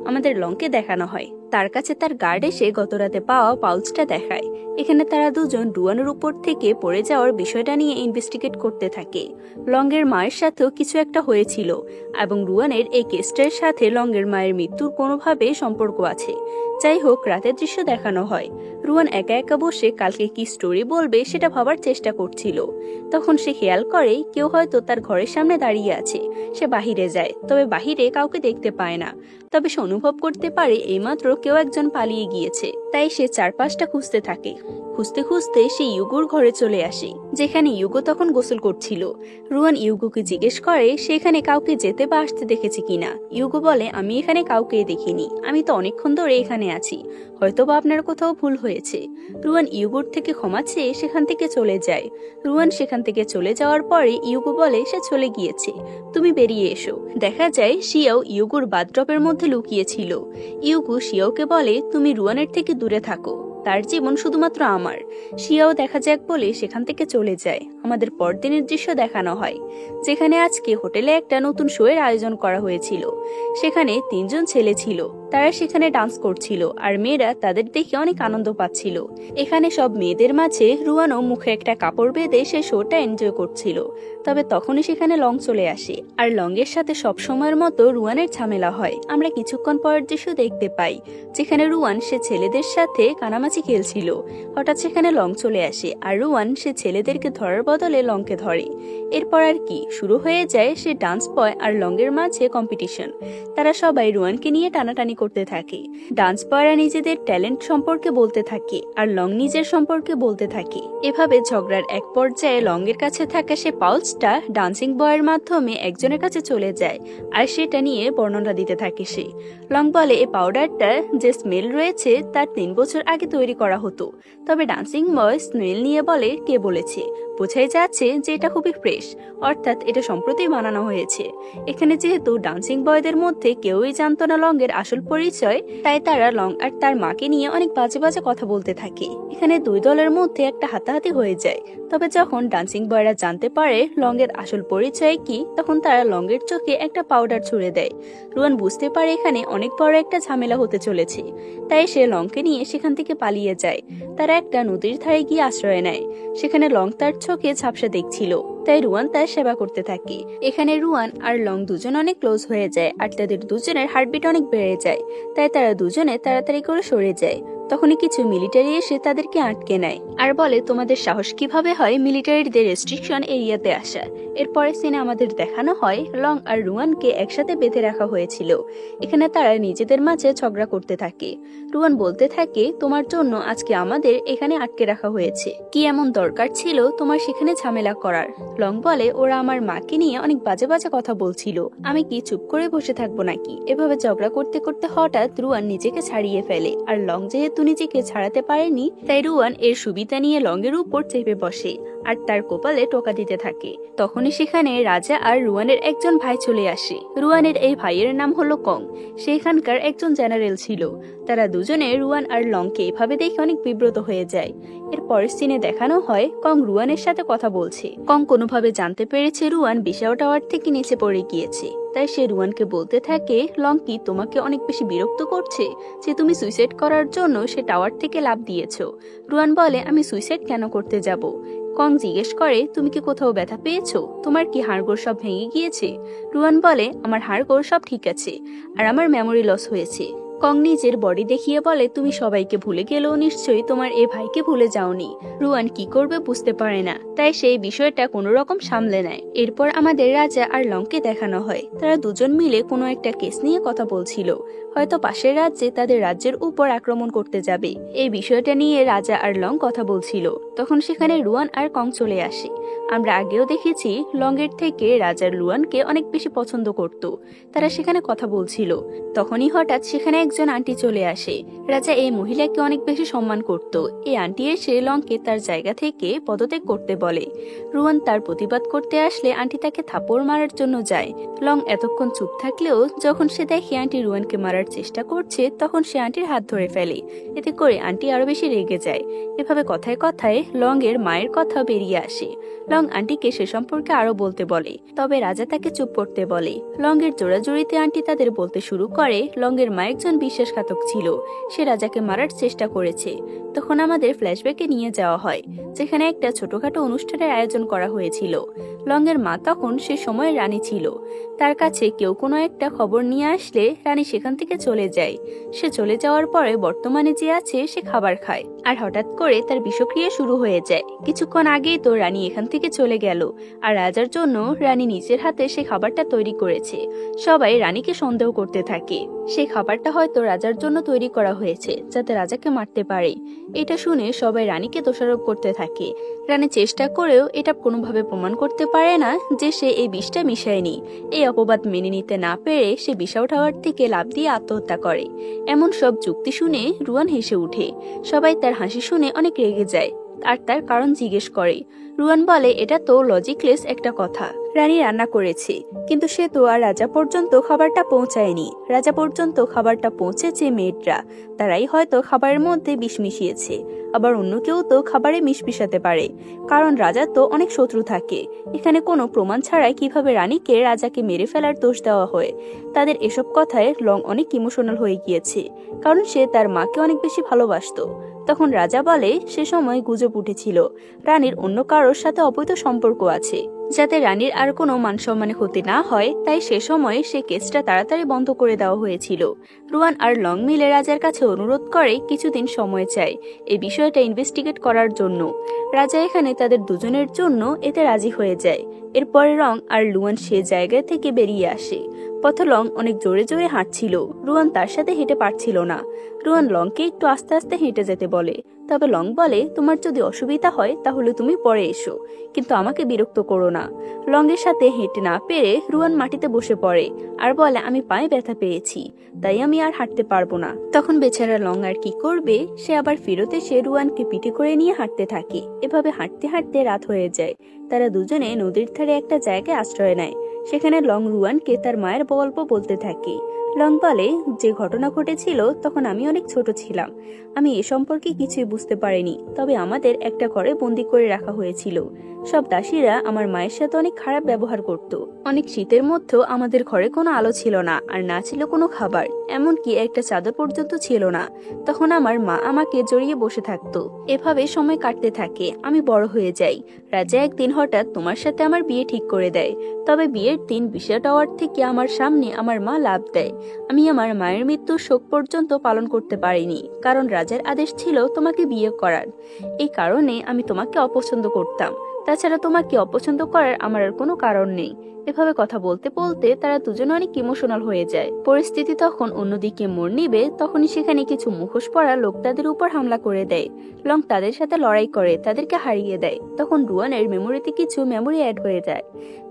আমাদের লংকে দেখানো হয় তার কাছে তার গার্ড এসে গতরাতে পাওয়া পাউচটা দেখায়। এখানে তারা দুজন রুয়ানের উপর থেকে পড়ে যাওয়ার বিষয়টা নিয়ে ইনভেস্টিগেট করতে থাকে। লংয়ের মায়ের সাথেও কিছু একটা হয়েছিল এবং রুয়ানের এই কেসটার সাথে লংয়ের মায়ের মৃত্যুর কোনোভাবে সম্পর্ক আছে। যাই হোক, রাতের দৃশ্য দেখানো হয়। রুয়ান একা একা বসে কালকে কি স্টোরি বলবে সেটা ভাবার চেষ্টা করছিল। তখন সে খেয়াল করে কেউ হয়তো তার ঘরের সামনে দাঁড়িয়ে আছে। সে বাহিরে যায়, তবে বাহিরে কাউকে দেখতে পায় না। তবে সে অনুভব করতে পারে এইমাত্র কেউ একজন পালিয়ে গিয়েছে। তাই সে চারপাশটা খুঁজতে থাকে। খুঁজতে খুঁজতে সে ইউগোর ঘরে চলে আসে, যেখানে ইউগো তখন গোসল করছিল। রুয়ান ইউগোকে জিজ্ঞেস করে সে এখানে কাউকে যেতে বা আসতে দেখেছে কিনা। ইউগো বলে আমি এখানে কাউকে দেখিনি, আমি তো অনেকক্ষণ ধরে এখানে আছি, হয়তোবা আপনার কোথাও ভুল হয়েছে। রুয়ান ইউগোর থেকে ক্ষমা চেয়ে সেখান থেকে চলে যায়। রুয়ান সেখান থেকে চলে যাওয়ার পরে ইউগো বলে সে চলে গিয়েছে, তুমি বেরিয়ে এসো। দেখা যায় শিয়াও ইউগোর বাথটবের মধ্যে লুকিয়েছিল। ইউগো শিয়াওকে বলে তুমি রুয়ানের থেকে দূরে থাকো, তার জীবন শুধুমাত্র আমার। শিয়াও দেখা যাক বলে সেখান থেকে চলে যায়। আমাদের পরদিনের দৃশ্য দেখানো হয়, যেখানে আজকে হোটেলে একটা নতুন শো এর আয়োজন করা হয়েছিল। সেখানে 3 জন ছেলে ছিল, তারা সেখানে ডান্স করছিল আর মেয়েরা তাদের দেখে অনেক আনন্দ পাচ্ছিল। এখানে সব মেয়েদের মাঝে রুয়ানও মুখে একটা কাপড় বেঁধে সে শোটা এনজয় করছিল। তবে তখনই সেখানে লং চলে আসে আর লংয়ের সাথে সব সময়ের মতো রুয়ানের ঝামেলা হয়। আমরা কিছুক্ষণ পরের দৃশ্য দেখতে পাই, যেখানে রুয়ান সে ছেলেদের সাথে কানামাছি খেলছিল। হঠাৎ সেখানে লং চলে আসে আর রুয়ান সে ছেলেদেরকে ধরার বদলে লংকে ধরে। এরপর আর কি শুরু হয়ে যায় সে ডান্স বয় আর লংয়ের মাঝে কম্পিটিশন। তারা সবাই রুয়ানকে নিয়ে টানাটানি করতে থাকে। ডান্স বয়রা নিজেদের ট্যালেন্ট সম্পর্কে বলতে থাকে আর লং নিজের সম্পর্কে বলতে থাকে। এভাবে ঝগড়ার এক পর্যায়ে লংয়ের কাছে থাকা সে পাউচটা ডান্সিং বয়ের মাধ্যমে একজনের কাছে চলে যায় আর সেটা নিয়ে বর্ণনা দিতে থাকে সে। লং বলে এই পাউডারটা যে স্মেল রয়েছে তার 3 বছর আগে তৈরি করা হতো। তবে ডান্সিং বয় স্মেল নিয়ে বলে কে বলেছে, বোঝাই যাচ্ছে যে এটা খুবই ফ্রেশ, অর্থাৎ এটা সম্প্রতি বানানো হয়েছে। এখানে যেহেতু ডান্সিং বয়দের মধ্যে কেউই জানতো না লংয়ের আসল পরিচয়, তাই তারা লং আর তার মাকে নিয়ে অনেক বাজে বাজে কথা বলতে থাকে। এখানে 2 দলের মধ্যে একটা হাতাহাতি হয়ে যায়। তবে যখন ডান্সিং বয়রা জানতে পারে লংয়ের আসল পরিচয় কি, তখন তারা লংয়ের চোখে একটা পাউডার ছুঁড়ে দেয়। রুয়ান বুঝতে পারে এখানে অনেক বড় একটা ঝামেলা হতে চলেছে, তাই সে লংকে নিয়ে সেখান থেকে পালিয়ে যায়। তারা একটা নদীর ধারে গিয়ে আশ্রয় নেয়। সেখানে লং তার চোখে ঝাপসা দেখছিল, তাই রুয়ান তার সেবা করতে থাকে। এখানে রুয়ান আর লং দুজন অনেক ক্লোজ হয়ে যায় আর তাদের দুজনের হার্টবিট অনেক বেড়ে যায়। তাই তারা দুজনে তাড়াতাড়ি করে সরে যায়। তখনই কিছু মিলিটারি এসে তাদেরকে আটকে নেয় আর বলে তোমাদের সাহস কিভাবে হয় মিলিটারিদের রেস্ট্রিকশন এরিয়াতে আসা। এরপরে সিনে আমাদের দেখানো হয় লং আর রুয়ানকে একসাথে বেঁধে রাখা হয়েছিল। এখানে তারা নিজেদের মাঝে ঝগড়া করতে থাকে। রুয়ান বলতে থাকে তোমার জন্য আজকে আমাদের এখানে আটকে রাখা হয়েছে, কি এমন দরকার ছিল তোমার সেখানে ঝামেলা করার। লং বলে ওরা আমার মাকে নিয়ে অনেক বাজে বাজে কথা বলছিল, আমি কি চুপ করে বসে থাকবো নাকি। এভাবে ঝগড়া করতে করতে হঠাৎ রুয়ান নিজেকে ছাড়িয়ে ফেলে আর লং যেহেতু নিজেকে ছাড়াতে পারেনি, তাই রুয়ান এর সুবিধা নিয়ে লংয়ের উপর চেপে বসে আর তার কপালে টোকা দিতে থাকে। তখনই সেখানে রাজা আর রুয়ানের একজন ভাই চলে আসে। রুয়ানের এই ভাইয়ের নাম হলো কং, সেখানকার একজন জেনারেল ছিল। তারা দুজনে রুয়ান আর লংকে এভাবে দেখে অনেক বিব্রত হয়ে যায়। এর পরের সিনে দেখানো হয় কং রুয়ানের সাথে কথা বলছে। কং কোনোভাবে জানতে পেরেছে রুয়ান বিশাও টাওয়ার থেকে নিচে পড়ে গিয়েছে। তাই সে রুয়ানকে বলতে থাকে, লং কি তোমাকে অনেক বেশি বিরক্ত করছে যে তুমি সুইসাইড করার জন্য সে টাওয়ার থেকে লাফ দিয়েছো? রুয়ান বলে, আমি সুইসাইড কেন করতে যাব? কং জিজ্ঞেস করে, তুমি কি কোথাও ব্যথা পেয়েছো? তোমার কি হাড়গোড় সব ভেঙে গিয়েছে? রুয়ান বলে, আমার হাড়গোড় সব ঠিক আছে, আর আমার মেমোরি লস হয়েছে। কং নিজের বডি দেখিয়ে বলে, তুমি সবাইকে ভুলে গেলেও নিশ্চয়ই তোমার এ ভাইকে ভুলে যাওনি। রুয়ান কি করবে বুঝতে পারে না, তাই সেই বিষয়টা কোনো রকম সামলে নেয়। এরপর আমাদের রাজা আর লংকে দেখানো হয়, তারা দুজন মিলে কোনো একটা কেস নিয়ে কথা বলছিল, হয়তো পাশের রাজ্যে তাদের রাজ্যের উপর আক্রমণ করতে যাবে। এই বিষয়টা নিয়ে রাজা আর লং কথা বলছিল, তখন সেখানে রুয়ান আর কং চলে আসে। আমরা আগেও দেখেছি লংয়ের থেকে রাজার রুয়ানকে অনেক বেশি পছন্দ করত। তারা সেখানে কথা বলছিল, তখনই হঠাৎ সেখানে একজন আন্টি চলে আসে। রাজা এই মহিলাকে অনেক বেশি সম্মান করত। এই আন্টি এসে লংকে তার জায়গা থেকে পদত্যাগ করতে বলে। রুয়ান তার প্রতিবাদ করতে আসলে আন্টি তাকে থাপড় মারার জন্য যায়। লং এতক্ষণ চুপ থাকলেও যখন সে দেখে আন্টি রুয়ানকে মারার চেষ্টা করছে, তখন সে আন্টির হাত ধরে ফেলে। এতে করে আন্টি আরো বেশি রেগে যায়। এভাবে কথায় কথায় লং এর মায়ের কথা বেরিয়ে আসে। লং আন্টিকে সে সম্পর্কে আরো বলতে বলে, তবে রাজা তাকে চুপ করতে বলে। লং এর জোড়াজুড়িতে আন্টি তাদের বলতে শুরু করে, লং এর মা একজন বিশ্বাসঘাতক ছিল, সে রাজাকে মারার চেষ্টা করেছে। তখন আমাদের ফ্ল্যাশব্যাকে নিয়ে যাওয়া হয়, যেখানে একটা ছোটখাটো অনুষ্ঠানের আয়োজন করা হয়েছিল। লং এর মা তখন সে সময় রানী ছিল। তার কাছে কেউ কোনো একটা খবর নিয়ে আসলে রানী সেখান থেকে চলে যায়। সে চলে যাওয়ার পরে বর্তমানে যে আছে সে খাবার খায়, আর হঠাৎ করে তার বিষক্রিয়া শুরু হয়ে যায়। কিছুক্ষণ আগেই তো রানী এখান থেকে চলে গেল, আর রাজার জন্য রানী নিজের হাতে সে খাবারটা তৈরি করেছে। সবাই রানীকে সন্দেহ করতে থাকে, সেই খাবারটা হয়তো রাজার জন্য তৈরি করা হয়েছে যাতে রাজাকে মারতে পারে। এটা শুনে সবাই রানীকে দোষারোপ করতে থাকে। রানী চেষ্টা করেও এটা কোনোভাবে প্রমাণ করতে পারে না যে সে এই বিষটা মিশায়নি। এই অপবাদ মেনে নিতে না পেরে সে বিশাল টাওয়ার থেকে লাফ দিয়ে আত্মহত্যা করে। এমন সব যুক্তি শুনে রুয়ান হেসে উঠে। সবাই তার হাসি শুনে অনেক রেগে যায় আর তার কারণ জিজ্ঞেস করে। রুয়ান বলে, এটা তো লজিকলেস একটা কথা। রানী রান্না করেছে, কিন্তু সে তো আর রাজা পর্যন্ত খাবারটা পৌঁছায়নি। রাজা পর্যন্ত খাবারটা পৌঁছেছে মেয়েরা, তারাই হয়তো খাবারের মধ্যে বিষ মিশিয়েছে। আবার অন্য কেউ তো খাবারে মিশ মিশাতে পারে, কারণ রাজা তো অনেক শত্রু থাকে। এখানে কোনো প্রমাণ ছাড়াই কিভাবে রানীকে রাজাকে মেরে ফেলার দোষ দেওয়া হয়? তাদের এসব কথায় লং অনেক ইমোশনাল হয়ে গিয়েছে, কারণ সে তার মাকে অনেক বেশি ভালোবাসতো। তখন রাজা বলে, সে সময় গুজব উঠেছিল রানীর অন্য কারোর সাথে অবৈধ সম্পর্ক আছে। যাতে রানীর আর কোনো মান সম্মানে ক্ষতি না হয়, তাই সে সময় সে কেসটা তাড়াতাড়ি বন্ধ করে দেওয়া হয়েছিল। রুয়ান আর লং মিলে রাজার কাছে অনুরোধ করে কিছুদিন সময় চায় এই বিষয়টা ইনভেস্টিগেট করার জন্য। রাজা এখানে তাদের দুজনের জন্য এতে রাজি হয়ে যায়। এরপরে রং আর লুয়ান সে জায়গা থেকে বেরিয়ে আসে। পথে লং অনেক জোরে জোরে হাঁটছিল, রুয়ান তার সাথে হেঁটে পারছিল না। রুয়ান লংকে একটু আস্তে আস্তে হেঁটে যেতে বলে, তবে লং বলে, তোমার যদি অসুবিধা হয় তাহলে তুমি পরে এসো, কিন্তু আমাকে বিরক্ত করো না। লং এর সাথে হেঁটে না পেরে রুয়ান মাটিতে বসে পড়ে আর বলে, আমি পায়ে ব্যথা পেয়েছি, তাই আমি আর হাঁটতে পারবো না। তখন বেচারা লং আর কি করবে, সে আবার ফেরত এসে রুয়ানকে পিঠে করে নিয়ে হাঁটতে থাকে। এভাবে হাঁটতে হাঁটতে রাত হয়ে যায়। তারা দুজনে নদীর ধারে একটা জায়গায় আশ্রয় নেয়। সেখানে লং রুয়ানকে তার মায়ের গল্প বলতে থাকে। লং বলে, যে ঘটনা ঘটেছিল তখন আমি অনেক ছোট ছিলাম, আমি এ সম্পর্কে কিছুই বুঝতে পারিনি। তবে আমাদের একটা ঘরে বন্দি করে রাখা হয়েছিল। সব দাসীরা আমার মায়ের সাথে অনেক খারাপ ব্যবহার করত। অনেক শীতের মধ্যেও আমাদের ঘরে কোনো আলো ছিল না, আর না ছিল কোনো খাবার, এমনকি একটা চাদর পর্যন্ত ছিল না। তখন আমার মা আমাকে জড়িয়ে বসে থাকতো। এভাবে সময় কাটতে থাকে, আমি বড় হয়ে যাই। রাজা একদিন হঠাৎ তোমার সাথে আমার বিয়ে ঠিক করে দেয়। তবে বিয়ের দিন বিশাল টাওয়ার থেকে আমার সামনে আমার মা লাফ দেয়। আমি আমার মায়ের মৃত্যুর শোক পর্যন্ত পালন করতে পারিনি, কারণ রাজার আদেশ ছিল তোমাকে বিয়ে করার। এই কারণে আমি তোমাকে অপছন্দ করতাম। তাছাড়া তোমাকে অপছন্দ করার আমার আর কোনো কারণ নেই। এভাবে কথা বলতে বলতে তারা দুজনে অনেক ইমোশনাল হয়ে যায়। পরিস্থিতি তখন অন্যদিকে মোড় নিবে, তখনই সেখানে কিছু মুখোশ পরা লোক তাদের উপর হামলা করে দেয়। লং তাদের সাথে লড়াই করে তাদেরকে হারিয়ে দেয়। তখন রুয়ানের মেমোরিতে কিছু মেমোরি অ্যাড হয়ে যায়,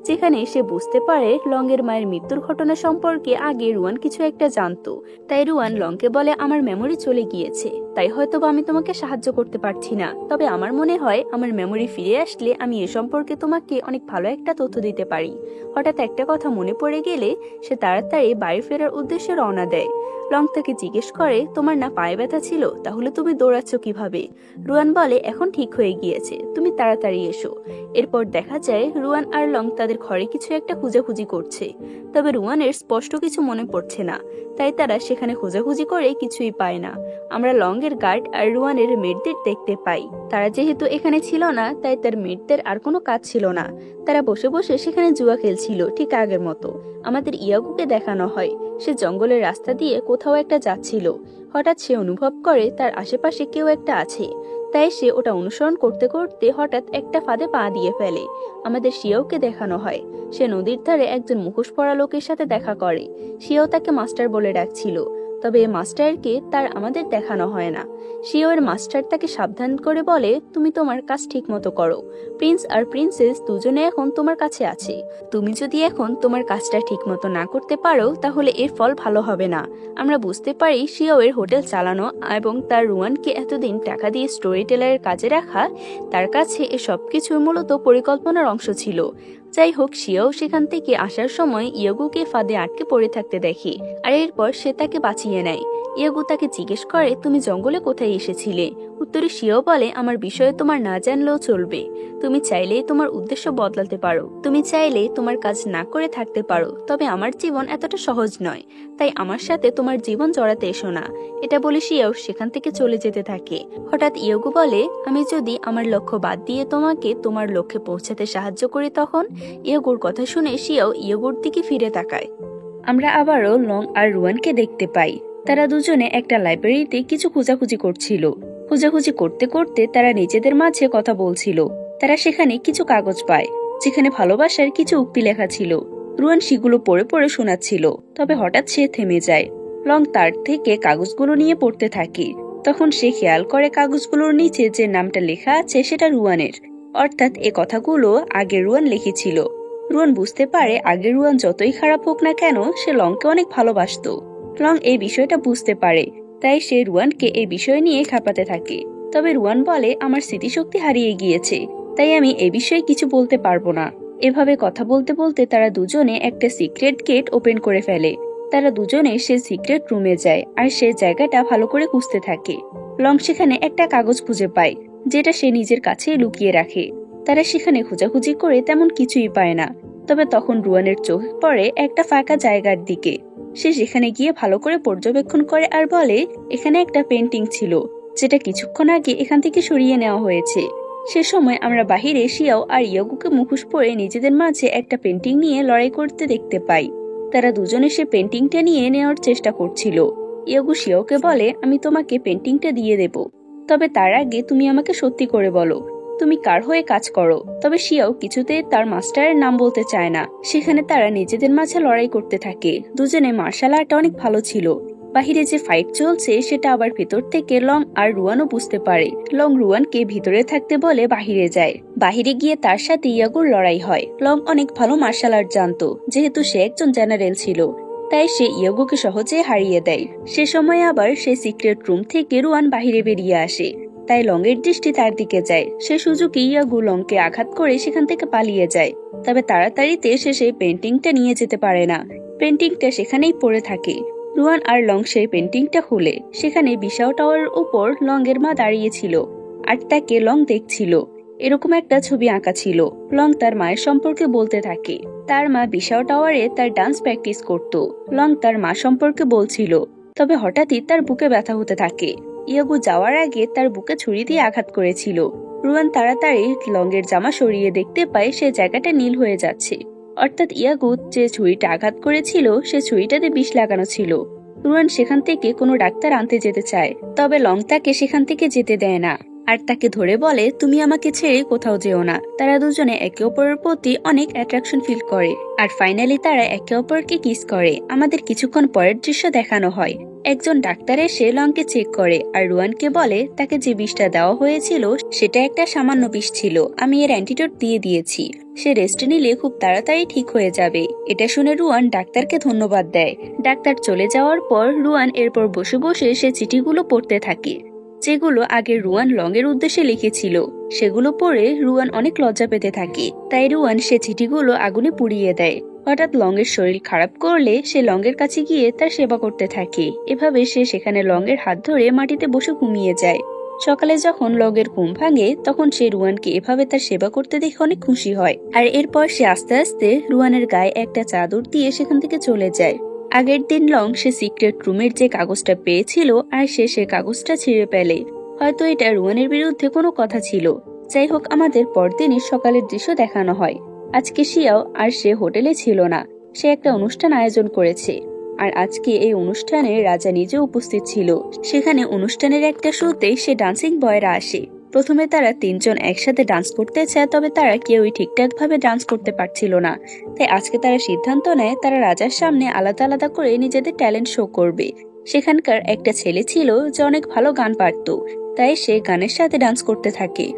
যেখানে সে বুঝতে পারে লং এর মায়ের মৃত্যুর ঘটনা সম্পর্কে আগে রুয়ান কিছু একটা জানতো। তাই রুয়ান লংকে বলে, আমার মেমোরি চলে গিয়েছে, তাই হয়তো আমি তোমাকে সাহায্য করতে পারছি না। তবে আমার মনে হয় আমার মেমোরি ফিরে আসলে আমি এ সম্পর্কে তোমাকে অনেক ভালো একটা তথ্য দিতে পারি। হঠাৎ একটা কথা মনে পড়ে গেলে সে তাড়াতাড়ি বাড়ি ফেরার উদ্দেশ্যে রওনা দেয়। লং তাকে জিজ্ঞেস করে, তোমার না পায়ে ব্যথা ছিল, তাহলে তুমি দৌড়াচ্ছ কিভাবে? রুয়ান বলে, এখন ঠিক হয়ে গিয়েছে, তুমি তাড়াতাড়ি এসো। এরপর দেখা যায় রুয়ান আর লং তাদের ঘরে কিছু একটা খোঁজাখুঁজি করছে, তবে রুয়ানের স্পষ্ট কিছু মনে পড়ছে না, তাই তারা সেখানে খোঁজাখুঁজি করে কিছুই পায় না। আমরা লং এর গার্ড আর রুয়ানের মেয়েদের দেখতে পাই। তারা যেহেতু এখানে ছিল না, তাই তার মেয়েদের আর কোনো কাজ ছিল না। তারা বসে বসে সেখানে জুয়া খেলছিল, ঠিক আগের মতো। আমাদের ইয়াগুকে দেখানো হয় সে জঙ্গলের রাস্তা দিয়ে কোথাও একটা যাচ্ছিল। হঠাৎ সে অনুভব করে তার আশেপাশে কেউ একটা আছে, তাই সে ওটা অনুসরণ করতে করতে হঠাৎ একটা ফাঁদে পা দিয়ে ফেলে। আমাদের শিয়াওকে দেখানো হয় সে নদীর ধারে একজন মুখোশ পরা লোকের সাথে দেখা করে। শিয়াও তাকে মাস্টার বলে ডাকছিল, তবে এই মাস্টারকে তার আমাদের দেখানো হয় না। শিয়াওয়ের মাস্টার তাকে সাবধান করে বলে, তুমি তোমার কাজ ঠিক মতো করো, প্রিন্স আর প্রিন্সেস দুজনে এখন তোমার কাছে আছে। তুমি যদি এখন তোমার কাজটা ঠিক মতো না করতে পারো, তাহলে এর ফল ভালো হবে না। আমরা বুঝতে পারি শিয়াওয়ের হোটেল চালানো এবং তার রুয়ানকে এতদিন টাকা দিয়ে স্টোরি টেলারের কাজে রাখা, তার কাছে এসব কিছুর মূলত পরিকল্পনার অংশ ছিল। যাই হোক, শিয়াও সেখান থেকে আসার সময় ইয়াগুকে ফাঁদে আটকে পড়ে থাকতে দেখে, আর এরপর সে তাকে বাঁচিয়ে নেয়। ইয়াগু তাকে জিজ্ঞেস করে, তুমি জঙ্গলে কোথায় এসেছিলে? উত্তরে শিয়াও বলে, আমার বিষয়ে তোমার না জানলেও চলবে। তুমি চাইলেই তোমার উদ্দেশ্য বদলাতে পারো, তুমি চাইলে তোমার কাজ না করে থাকতে পারো, তবে আমার জীবন এতটা সহজ নয়, তাই আমার সাথে তোমার জীবন জড়াতে এসো না। এটা বলে শিয়াও সেখান থেকে চলে যেতে থাকে। হঠাৎ ইয়াগু বলে, আমি যদি আমার লক্ষ্য বাদ দিয়ে তোমাকে তোমার লক্ষ্যে পৌঁছাতে সাহায্য করি তখন? ইয়াগুর কথা শুনে শিয়াও ইয়াগুর দিকে ফিরে তাকায়। আমরা আবারও লং আর রুয়ানকে দেখতে পাই। তারা দুজনে একটা লাইব্রেরিতে কিছু খোঁজাখুঁজি করছিল। খোঁজাখুঁজি করতে করতে তারা নিজেদের মাঝে কথা বলছিল। তারা সেখানে কিছু কাগজ পায়, যেখানে ভালোবাসার কিছু উক্তি লেখা ছিল। রুয়ান সেগুলো পড়ে পড়ে শোনাচ্ছিল, তবে হঠাৎ সে থেমে যায়। লং তার থেকে কাগজগুলো নিয়ে পড়তে থাকে। তখন সে খেয়াল করে কাগজগুলোর নিচে যে নামটা লেখা আছে সেটা রুয়ানের, অর্থাৎ এ কথাগুলো আগে রুয়ান লিখেছিল। রুয়ান বুঝতে পারে আগে রুয়ান যতই খারাপ হোক না কেন, সে লংকে অনেক ভালোবাসতো। লং এই বিষয়টা বুঝতে পারে, তাই সে রুয়ানকে এই বিষয় নিয়ে খাপাতে থাকে। তবে রুয়ান বলে, আমার স্মৃতিশক্তি হারিয়ে গিয়েছে, তাই আমি এই বিষয়ে কিছু বলতে পারবো না। এভাবে কথা বলতে বলতে তারা দুজনে একটা সিক্রেট গেট ওপেন করে ফেলে। তারা দুজনে সে সিক্রেট রুমে যায় আর সে জায়গাটা ভালো করে খুঁজতে থাকে। লং সেখানে একটা কাগজ খুঁজে পায়, যেটা সে নিজের কাছে লুকিয়ে রাখে। তারা সেখানে খোঁজাখুঁজি করে তেমন কিছুই পায় না। তবে তখন রুয়ানের চোখ পড়ে একটা ফাঁকা জায়গার দিকে। সে সেখানে গিয়ে ভালো করে পর্যবেক্ষণ করে আর বলে, এখানে একটা পেন্টিং ছিল, যেটা কিছুক্ষণ আগে এখান থেকে সরিয়ে নেওয়া হয়েছে। সে সময় আমরা বাহিরে শিয়াও আর ইয়াগুকে মুখোশ পরে নিজেদের মাঝে একটা পেন্টিং নিয়ে লড়াই করতে দেখতে পাই। তারা দুজনে সে পেন্টিংটা নিয়ে নেওয়ার চেষ্টা করছিল। ইয়াগু শিয়াওকে বলে, আমি তোমাকে পেন্টিংটা দিয়ে দেব, তবে তার আগে তুমি আমাকে সত্যি করে বলো, তুমি কার হয়ে কাজ করো? তবে শিয়াও কিছুতে তার মাস্টারের নাম বলতে চায় না। সেখানে তারা নিজেদের মাঝে লড়াই করতে থাকে। দুজনে মার্শাল আর্ট অনেক ভালো ছিল। বাহিরে যে ফাইট চলছে সেটা আবার ভেতর থেকে লং আর রুয়ানও বুঝতে পারে। লং রুয়ানকে ভিতরে থাকতে বলে বাহিরে যায়। বাহিরে গিয়ে তার সাথে ইয়াগুর লড়াই হয়। লং অনেক ভালো মার্শাল আর্ট জানতো, যেহেতু সে একজন জেনারেল ছিল, তাই সে ইয়াগুকে সহজে হারিয়ে দেয়। সে সময় আবার সে সিক্রেট রুম থেকে রুয়ান বাহিরে বেরিয়ে আসে, তাই লং এর দৃষ্টি তার দিকে যায়। সে সুযোগে ইয়াগু লংকে আঘাত করে সেখান থেকে পালিয়ে যায়। তবে তাড়াতাড়িতে সে সেই পেন্টিংটা নিয়ে যেতে পারে না। পেন্টিংটা সেখানেই পড়ে থাকে। রুয়ান আর লং সেই পেন্টিংটা খুলে সেখানে বিশাও টাওয়ারের উপর লং এর মা দাঁড়িয়েছিল আর তাকে লং দেখছিল। এরকম একটা ছবি আঁকা ছিল। লং তার মায়ের সম্পর্কে বলতে থাকে। তার মা বিশাও টাওয়ারে তার ডান্স প্র্যাকটিস করত। লং তার মা সম্পর্কে বলছিল। তবে হঠাৎই তার বুকে ব্যথা হতে থাকে। ইয়াগু যাওয়ার আগে তার বুকে ছুরি দিয়ে আঘাত করেছিল। রুয়ান তাড়াতাড়ি লং এর জামা সরিয়ে দেখতে পায় সে জায়গাটা নীল হয়ে যাচ্ছে, অর্থাৎ ইয়াগু যে ছুরিটা আঘাত করেছিল সে ছুরিটাতে বিষ লাগানো ছিল। রুয়ান সেখান থেকে কোনো ডাক্তার আনতে যেতে চায়, তবে লং তাকে সেখান থেকে যেতে দেয় না আর তাকে ধরে বলে, তুমি আমাকে ছেড়ে কোথাও যেও না। তারা দুজনে একে অপরের প্রতি অনেক অ্যাট্রাকশন ফিল করে আর ফাইনালি তারা একে অপরকে কিস করে। আমাদের কিছুক্ষণ পরের দৃশ্য দেখানো হয়। একজন ডাক্তার এসে লংকে চেক করে আর রুয়ানকে বলে, তাকে যে বিষটা দেওয়া হয়েছিল সেটা একটা সামান্য বিষ ছিল, আমি এর অ্যান্টিডোট দিয়ে দিয়েছি, সে রেস্ট নিলে খুব তাড়াতাড়ি ঠিক হয়ে যাবে। এটা শুনে রুয়ান ডাক্তারকে ধন্যবাদ দেয়। ডাক্তার চলে যাওয়ার পর রুয়ান এরপর বসে বসে সে চিঠিগুলো পড়তে থাকে, যেগুলো আগে রুয়ান লং এর উদ্দেশ্যে লিখেছিল। সেগুলো পড়ে রুয়ান অনেক লজ্জা পেতে থাকে, তাই রুয়ান সে চিঠিগুলো আগুনে পুড়িয়ে দেয়। হঠাৎ লংয়ের শরীর খারাপ করলে সে লংয়ের কাছে গিয়ে তার সেবা করতে থাকে। এভাবে সে সেখানে লংয়ের হাত ধরে মাটিতে বসে ঘুমিয়ে যায়। সকালে যখন লংয়ের ঘুম ভাঙে তখন সে রুয়ানকে এভাবে তার সেবা করতে দেখে অনেক খুশি হয়। আর এরপর সে আস্তে আস্তে রুয়ানের গায়ে একটা চাদর দিয়ে সেখান থেকে চলে যায়। আগের দিন লং সে সিক্রেট রুমের যে কাগজটা পেয়েছিল আর সে কাগজটা ছিঁড়ে ফেলে। হয়তো এটা রুয়ানের বিরুদ্ধে কোনো কথা ছিল। যাই হোক, আমাদের পরদিনই সকালের দৃশ্য দেখানো হয়। আজকে শিয়াও আর সে হোটেলে ছিল না, সে একটা অনুষ্ঠান আয়োজন করেছে। আর আজকে এই অনুষ্ঠানে রাজা নিজে উপস্থিত ছিল। সেখানে অনুষ্ঠানের একটা শোতে সে ডান্সিং বয়রা আসে। প্রথমে তারা তিনজন একসাথে ডান্স করতে চায়, তবে তারা কেউই ঠিকঠাক ভাবে ডান্স করতে পারছিল না। তাই আজকে তারা সিদ্ধান্ত নেয় তারা রাজার সামনে আলাদা আলাদা করে নিজেদের ট্যালেন্ট শো করবে। সেখানকার একটা ছেলে ছিল যে অনেক ভালো গান পারত, তাই সে গানের সাথে ডান্স করতে থাকে।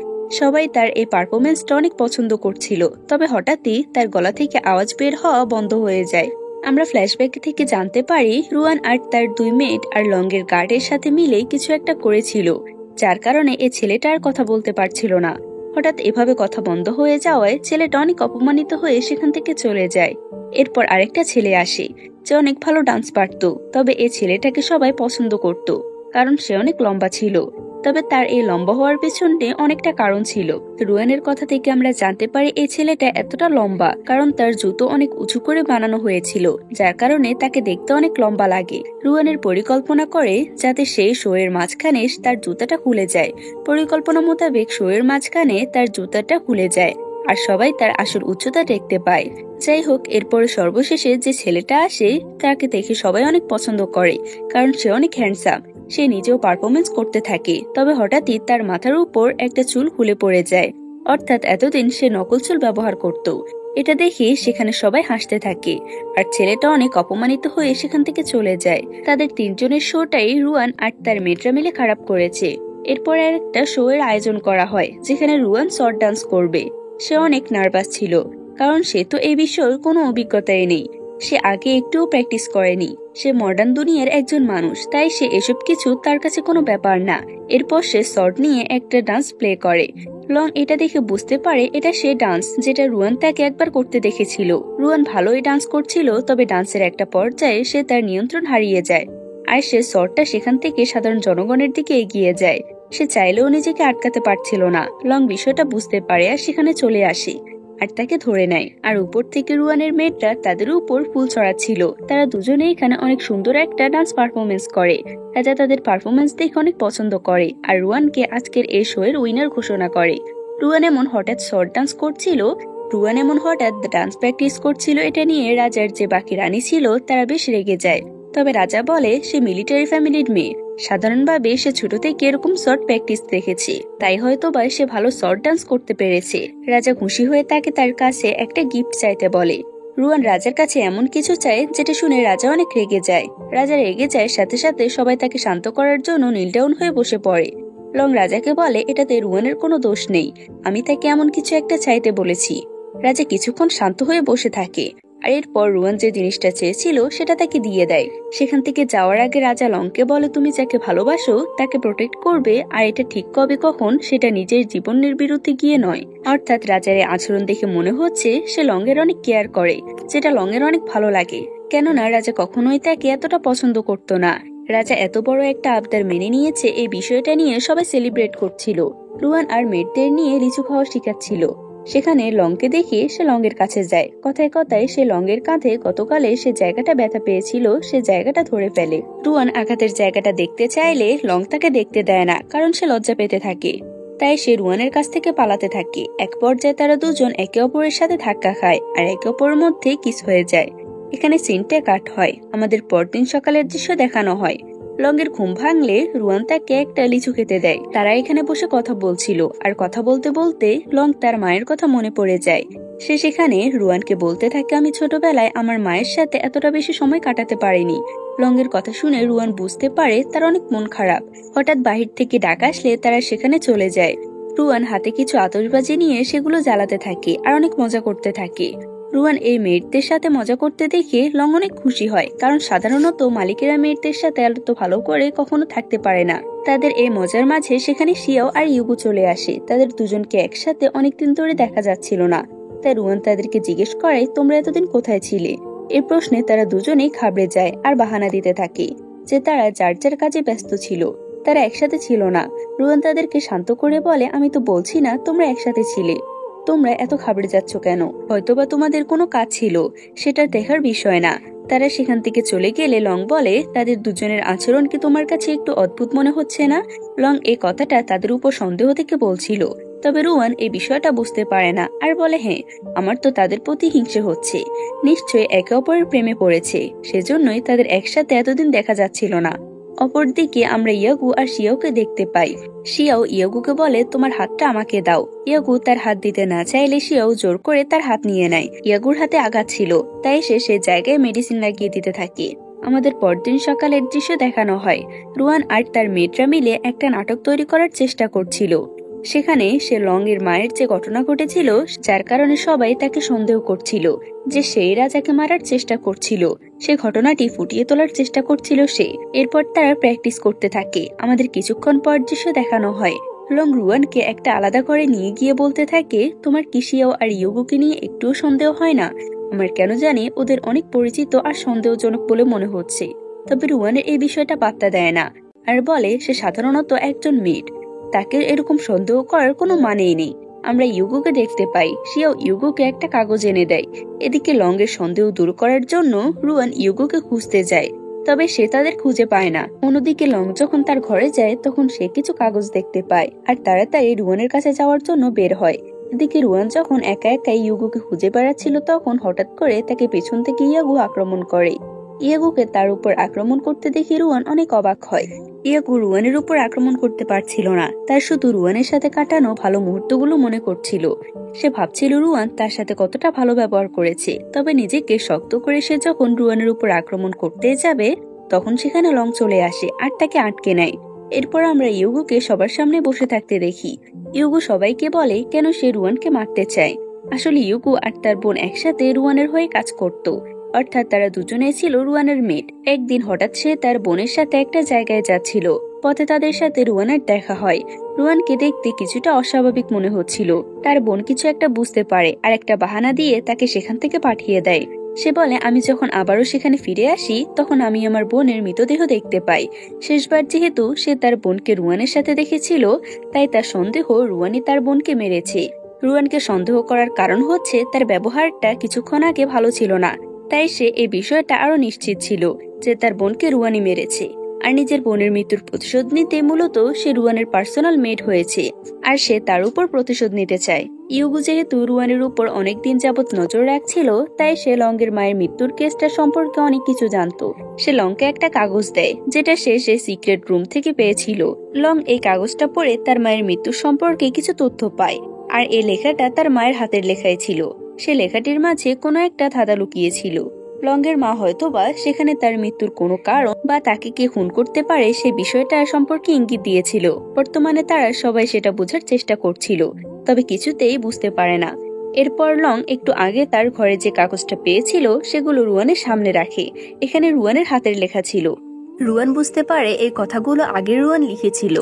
সবাই তার এই পারফরমেন্সটা অনেক পছন্দ করছিল, তবে হঠাৎই তার গলা থেকে আওয়াজ বের হওয়া বন্ধ হয়ে যায়। আমরা ফ্ল্যাশব্যাক থেকে জানতে পারি রুয়ান আর তার দুই মেট আর লংয়ের গার্ডের সাথে মিলে কিছু একটা করেছিল, যার কারণে এই ছেলেটা আর কথা বলতে পারছিল না। হঠাৎ এভাবে কথা বন্ধ হয়ে যাওয়ায় ছেলেটা অনেক অপমানিত হয়ে সেখান থেকে চলে যায়। এরপর আরেকটা ছেলে আসে যে অনেক ভালো ডান্স পারত, তবে এই ছেলেটাকে সবাই পছন্দ করত কারণ সে অনেক লম্বা ছিল। তবে তার এই লম্বা হওয়ার পেছনে অনেকটা কারণ ছিল। রুয়ানের কথা থেকে আমরা জানতে পারি এই ছেলেটা এতটা লম্বা কারণ তার জুতো অনেক উঁচু করে বানানো হয়েছিল, যার কারণে তাকে দেখতে অনেক লম্বা লাগে। রুয়ানের পরিকল্পনা করে যাতে সেই শো এর মাঝখানে তার জুতাটা খুলে যায়। পরিকল্পনা মোতাবেক শো এর মাঝখানে তার জুতাটা খুলে যায় আর সবাই তার আসল উচ্চতা দেখতে পায়। যাই হোক, এরপরে সর্বশেষে যে ছেলেটা আসে তাকে দেখে সবাই অনেক পছন্দ করে কারণ সে অনেক হ্যান্ডসাম। সে নিজেও পারফরমেন্স করতে থাকে, তবে হঠাৎই তার মাথার উপর একটা চুল খুলে পড়ে যায়। অর্থাৎ এতদিন সে নকল চুল ব্যবহার করত। এটা দেখে সেখানে সবাই হাসতে থাকে আর ছেলেটা অনেক অপমানিত হয়ে সেখান থেকে চলে যায়। তাদের তিনজনের শোটাই রুয়ান আর তার মেয়েরা মিলে খারাপ করেছে। এরপর একটা শো এর আয়োজন করা হয় যেখানে রুয়ান শর্ট ডান্স করবে। সে অনেক নার্ভাস ছিল কারণ সে তো এই বিষয়ে কোনো অভিজ্ঞতাই নেই। সে আগে একটুও প্র্যাকটিস করেনি। সে মডার্ন দুনিয়ার একজন মানুষ, তাই সে এসব কিছু তার কাছে কোনো ব্যাপার না। এরপর সে শর্ট নিয়ে একটা ডান্স প্লে করে। লং এটা দেখে বুঝতে পারে এটা সে ডান্স যেটা রুয়ান তাকে একবার করতে দেখেছিল। রুয়ান ভালোই ডান্স করছিল, তবে ডান্সের একটা পর্যায়ে সে তার নিয়ন্ত্রণ হারিয়ে যায় আর সে শর্টটা সেখান থেকে সাধারণ জনগণের দিকে এগিয়ে যায়। সে চাইলেও নিজেকে আটকাতে পারছিল না। লং বিষয়টা বুঝতে পারে আর সেখানে চলে আসে আর তাকে ধরে নেয়। আর উপর থেকে রুয়ানের মেয়েটা তাদের উপর ফুল ছড়াচ্ছিল। তারা দুজনে এখানে অনেক সুন্দর একটা ডান্স পারফরমেন্স করে। রাজা তাদের পারফরমেন্স দেখে অনেক পছন্দ করে আর রুয়ানকে আজকের এই শো এর উইনার ঘোষণা করে। রুয়ান এমন হঠাৎ শর্ট ডান্স করছিল, ডান্স প্র্যাকটিস করছিল, এটা নিয়ে রাজার যে বাকি রানী ছিল তারা বেশ রেগে যায়। তবে রাজা বলে সে মিলিটারি ফ্যামিলির মেয়ে, সাধারণভাবে সে ছোট থেকে এরকম শর্ট প্র্যাকটিস দেখেছে, তাই হয়তো বা সে ভালো শর্ট ডান্স করতে পেরেছে। রাজা খুশি হয়ে তাকে তার কাছে একটা গিফট চাইতে বলে। রুয়ান রাজার কাছে এমন কিছু চায় যেটা শুনে রাজা অনেক রেগে যায়। রাজা রেগে যায়, সাথে সাথে সবাই তাকে শান্ত করার জন্য নীল ডাউন হয়ে বসে পড়ে। লং রাজাকে বলে এটাতে রুয়ানের কোনো দোষ নেই, আমি তাকে এমন কিছু একটা চাইতে বলেছি। রাজা কিছুক্ষণ শান্ত হয়ে বসে থাকে আর এরপর রুয়ান যে জিনিসটা চেয়েছিল সেটা তাকে দিয়ে দেয়। সেখান থেকে যাওয়ার আগে রাজা লংকে বলে তুমি যাকে ভালোবাসো তাকে প্রোটেক্ট করবে, আর এটা ঠিক কবে কখন সেটা নিজের জীবনের বিরুদ্ধে গিয়ে নয়। অর্থাৎ রাজার এই আচরণ দেখে মনে হচ্ছে সে লংয়ের অনেক কেয়ার করে, যেটা লংয়ের অনেক ভালো লাগে। কেননা রাজা কখনোই তাকে এতটা পছন্দ করতো না। রাজা এত বড় একটা আবদার মেনে নিয়েছে, এই বিষয়টা নিয়ে সবাই সেলিব্রেট করছিল। রুয়ান আর মেয়েদের নিয়ে লিচু খাওয়া শিখাচ্ছিল। সেখানে লংকে দেখে সে লংয়ের কাছে যায়। কথায় কথায় সে লংয়ের কাঁধে গতকালে সে জায়গাটা ব্যথা পেয়েছিল সে জায়গাটা ধরে ফেলে। রুয়ান আঘাতের জায়গাটা দেখতে চাইলে লং তাকে দেখতে দেয় না, কারণ সে লজ্জা পেতে থাকে। তাই সে রুয়ানের কাছ থেকে পালাতে থাকে। এক পর্যায়ে তারা দুজন একে অপরের সাথে ধাক্কা খায় আর একে অপরের মধ্যে কিস হয়ে যায়। এখানে সিনটা কাট হয়। আমাদের পরদিন সকালের দৃশ্য দেখানো হয়। লংয়ের ঘুম ভাঙলে রুয়ান তাকে একটা লিচু খেতে দেয়। তারা এখানে বসে কথা বলছিল আর কথা বলতে বলতে লং তার মায়ের কথা মনে পড়ে যায়। সে সেখানে রুয়ানকে বলতে থাকে আমি ছোটবেলায় আমার মায়ের সাথে এতটা বেশি সময় কাটাতে পারিনি। লংয়ের কথা শুনে রুয়ান বুঝতে পারে তার অনেক মন খারাপ। হঠাৎ বাহির থেকে ডাক আসলে তারা সেখানে চলে যায়। রুয়ান হাতে কিছু আতশবাজি নিয়ে সেগুলো জ্বালাতে থাকে আর অনেক মজা করতে থাকে। রুয়ান এই মেয়েদের সাথে মজা করতে দেখে লং অনেক খুশি হয়, কারণ সাধারণত মালিকেরা মেয়েদের সাথে এত ভালো করে কখনো থাকতে পারে না। তাদের এই মজার মাঝে সেখানে শিয়াও আর ইউগু চলে আসে। তাদের দুজনকে একসাথে অনেকদিন ধরে দেখা যাচ্ছিল না। তাই রুয়ান তাদেরকে জিজ্ঞেস করে তোমরা এতদিন কোথায় ছিলে। এর প্রশ্নে তারা দুজনেই ঘাবড়ে যায় আর বাহানা দিতে থাকে যে তারা যার যার কাজে ব্যস্ত ছিল, তারা একসাথে ছিল না। রুয়ান তাদেরকে শান্ত করে বলে আমি তো বলছি না তোমরা একসাথে ছিলে, তোমরা এত ঘাবড়ে যাচ্ছ কেন, হয়তোবা তোমাদের কোনো কাজ ছিল, সেটা দেখার বিষয় না। তারা সেখান থেকে চলে গেলে লং বলে তাদের দুজনের আচরণ কি তোমার কাছে একটু অদ্ভুত মনে হচ্ছে না। লং এই কথাটা তাদের উপর সন্দেহ থেকে বলছিল, তবে রুয়ান এই বিষয়টা বুঝতে পারে না আর বলে হ্যাঁ আমার তো তাদের প্রতি হিংসে হচ্ছে, নিশ্চয়ই একে অপরের প্রেমে পড়েছে, সেজন্যই তাদের একসাথে এতদিন দেখা যাচ্ছিল না। অপরদিকে আমরা ইয়াগু আর শিয়াওকে দেখতে পাই। শিয়াও ইয়াগুকে বলে তোমার হাতটা আমাকে দাও। ইয়াগু তার হাত দিতে না চাইলে শিয়াও জোর করে তার হাত নিয়ে নেয়। ইয়াগুর হাতে আঘাত ছিল, তাই সে জায়গায় মেডিসিন লাগিয়ে দিতে থাকে। আমাদের পরদিন সকালের দৃশ্য দেখানো হয়। রুয়ান আর তার মেয়েরা মিলে একটা নাটক তৈরি করার চেষ্টা করছিল। সেখানে সে লং এর মায়ের যে ঘটনা ঘটেছিল, যার কারণে সবাই তাকে সন্দেহ করছিল যে সেই রাজাকে মারার চেষ্টা করছিল, সে ঘটনাটি ফুটিয়ে তোলার চেষ্টা করছিল সে। এরপর তারা প্র্যাকটিস করতে থাকে। আমাদের কিছুক্ষণ পর দৃশ্য দেখানো হয়। লং রুয়ানকে একটা আলাদা করে নিয়ে গিয়ে বলতে থাকে তোমার কি শিয়াও আর ইয়োগুকে নিয়ে একটুও সন্দেহ হয় না? আমার কেন জানি ওদের অনেক পরিচিত আর সন্দেহজনক বলে মনে হচ্ছে। তবে রুয়ানের এই বিষয়টা পাত্তা দেয় না আর বলে সে সাধারণত একজন মেয়ে, তাকে এরকম সন্দেহ করার কোনো মানেই নেই। আমরা ইউগুকে দেখতে পাই, সেও ইউগুকে একটা কাগজ এনে দেয়। এদিকে লং এর সন্দেহ দূর করার জন্য রুয়ান ইউগুকে খুঁজতে যায়, তবে সে তাদের খুঁজে পায় না। অন্যদিকে লং যখন তার ঘরে যায় তখন সে কিছু কাগজ দেখতে পায় আর তাড়াতাড়ি রুয়ানের কাছে যাওয়ার জন্য বের হয়। এদিকে রুয়ান যখন একা একাই ইউগুকে খুঁজে বেড়াচ্ছিল তখন হঠাৎ করে তাকে পেছন থেকে ইয়াগু আক্রমণ করে। ইয়াগুকে তার উপর আক্রমণ করতে দেখে রুয়ান অনেক অবাক হয়। ইয়াগু রুয়ানের উপর আক্রমণ করতে পারছিল না, তার শুধু রুয়ানের সাথে কাটানো ভালো মুহূর্তগুলো মনে করছিল। সে ভাবছিল রুয়ান তার সাথে কতটা ভালো ব্যবহার করেছে। তবে নিজেকে শক্ত করে সে যখন রুয়ানের উপর আক্রমণ করতে যাবে তখন সেখানে লং চলে আসে আর তাকে আটকে নেয়। এরপর আমরা ইউগুকে সবার সামনে বসে থাকতে দেখি। ইউগু সবাইকে বলে কেন সে রুয়ানকে মারতে চায়। আসলে ইউগু আর তার বোন একসাথে রুয়ানের হয়ে কাজ করত, অর্থাৎ তারা দুজনে ছিল রুয়ানের মেট। একদিন হঠাৎ সে তার বোনের সাথে একটা জায়গায় যাচ্ছিল, পথে তাদের সাথে রুয়ানের দেখা হয়। রুয়ানকে দেখতে কিছুটা অস্বাভাবিক মনে হচ্ছিল। তার বোন কিছু একটা বুঝতে পারে আর একটা বাহানা দিয়ে তাকে সেখান থেকে পাঠিয়ে দেয়। সে বলে আমি যখন আবারও সেখানে ফিরে আসি তখন আমি আমার বোনের মৃতদেহ দেখতে পাই। শেষবার যেহেতু সে তার বোনকে রুয়ানের সাথে দেখেছিল তাই তার সন্দেহ রুয়ানই তার বোনকে মেরেছে। রুয়ানকে সন্দেহ করার কারণ হচ্ছে তার ব্যবহারটা কিছুক্ষণ আগে ভালো ছিল না, তাই সে এই বিষয়টা আরো নিশ্চিত ছিল যে তার বোনকে রুয়ানি মেরেছে। আর নিজের বোনের মৃত্যুর প্রতিশোধ নিতে মূলত সে রুয়ানের পার্সোনাল মেড হয়েছে আর সে তার উপর প্রতিশোধ নিতে চায়। ইউগু যেহেতু রুয়ানের উপর অনেকদিন যাবৎ নজর রাখছিল তাই সে লংয়ের মায়ের মৃত্যুর কেসটা সম্পর্কে অনেক কিছু জানতো। সে লংকে একটা কাগজ দেয় যেটা সে সিক্রেট রুম থেকে পেয়েছিল। লং এই কাগজটা পড়ে তার মায়ের মৃত্যুর সম্পর্কে কিছু তথ্য পায় আর এই লেখাটা তার মায়ের হাতের লেখায় ছিল। সে লেখাটির মাঝে কোনো একটা ধাঁধা লুকিয়েছিল। লংয়ের মা হয়তোবা সেখানে তার মৃত্যুর কোনো কারণ বা তাকে কে খুন করতে পারে সে বিষয়টা সম্পর্কে ইঙ্গিত দিয়েছিল। বর্তমানে তারা সবাই সেটা বোঝার চেষ্টা করছিল, তবে কিছুতেই বুঝতে পারে না। এরপর লং একটু আগে তার ঘরে যে কাগজটা পেয়েছিল সেগুলো রুয়ানের সামনে রাখে। এখানে রুয়ানের হাতের লেখা ছিল। রুয়ান বুঝতে পারে এই কথাগুলো আগে রুয়ান লিখেছিল।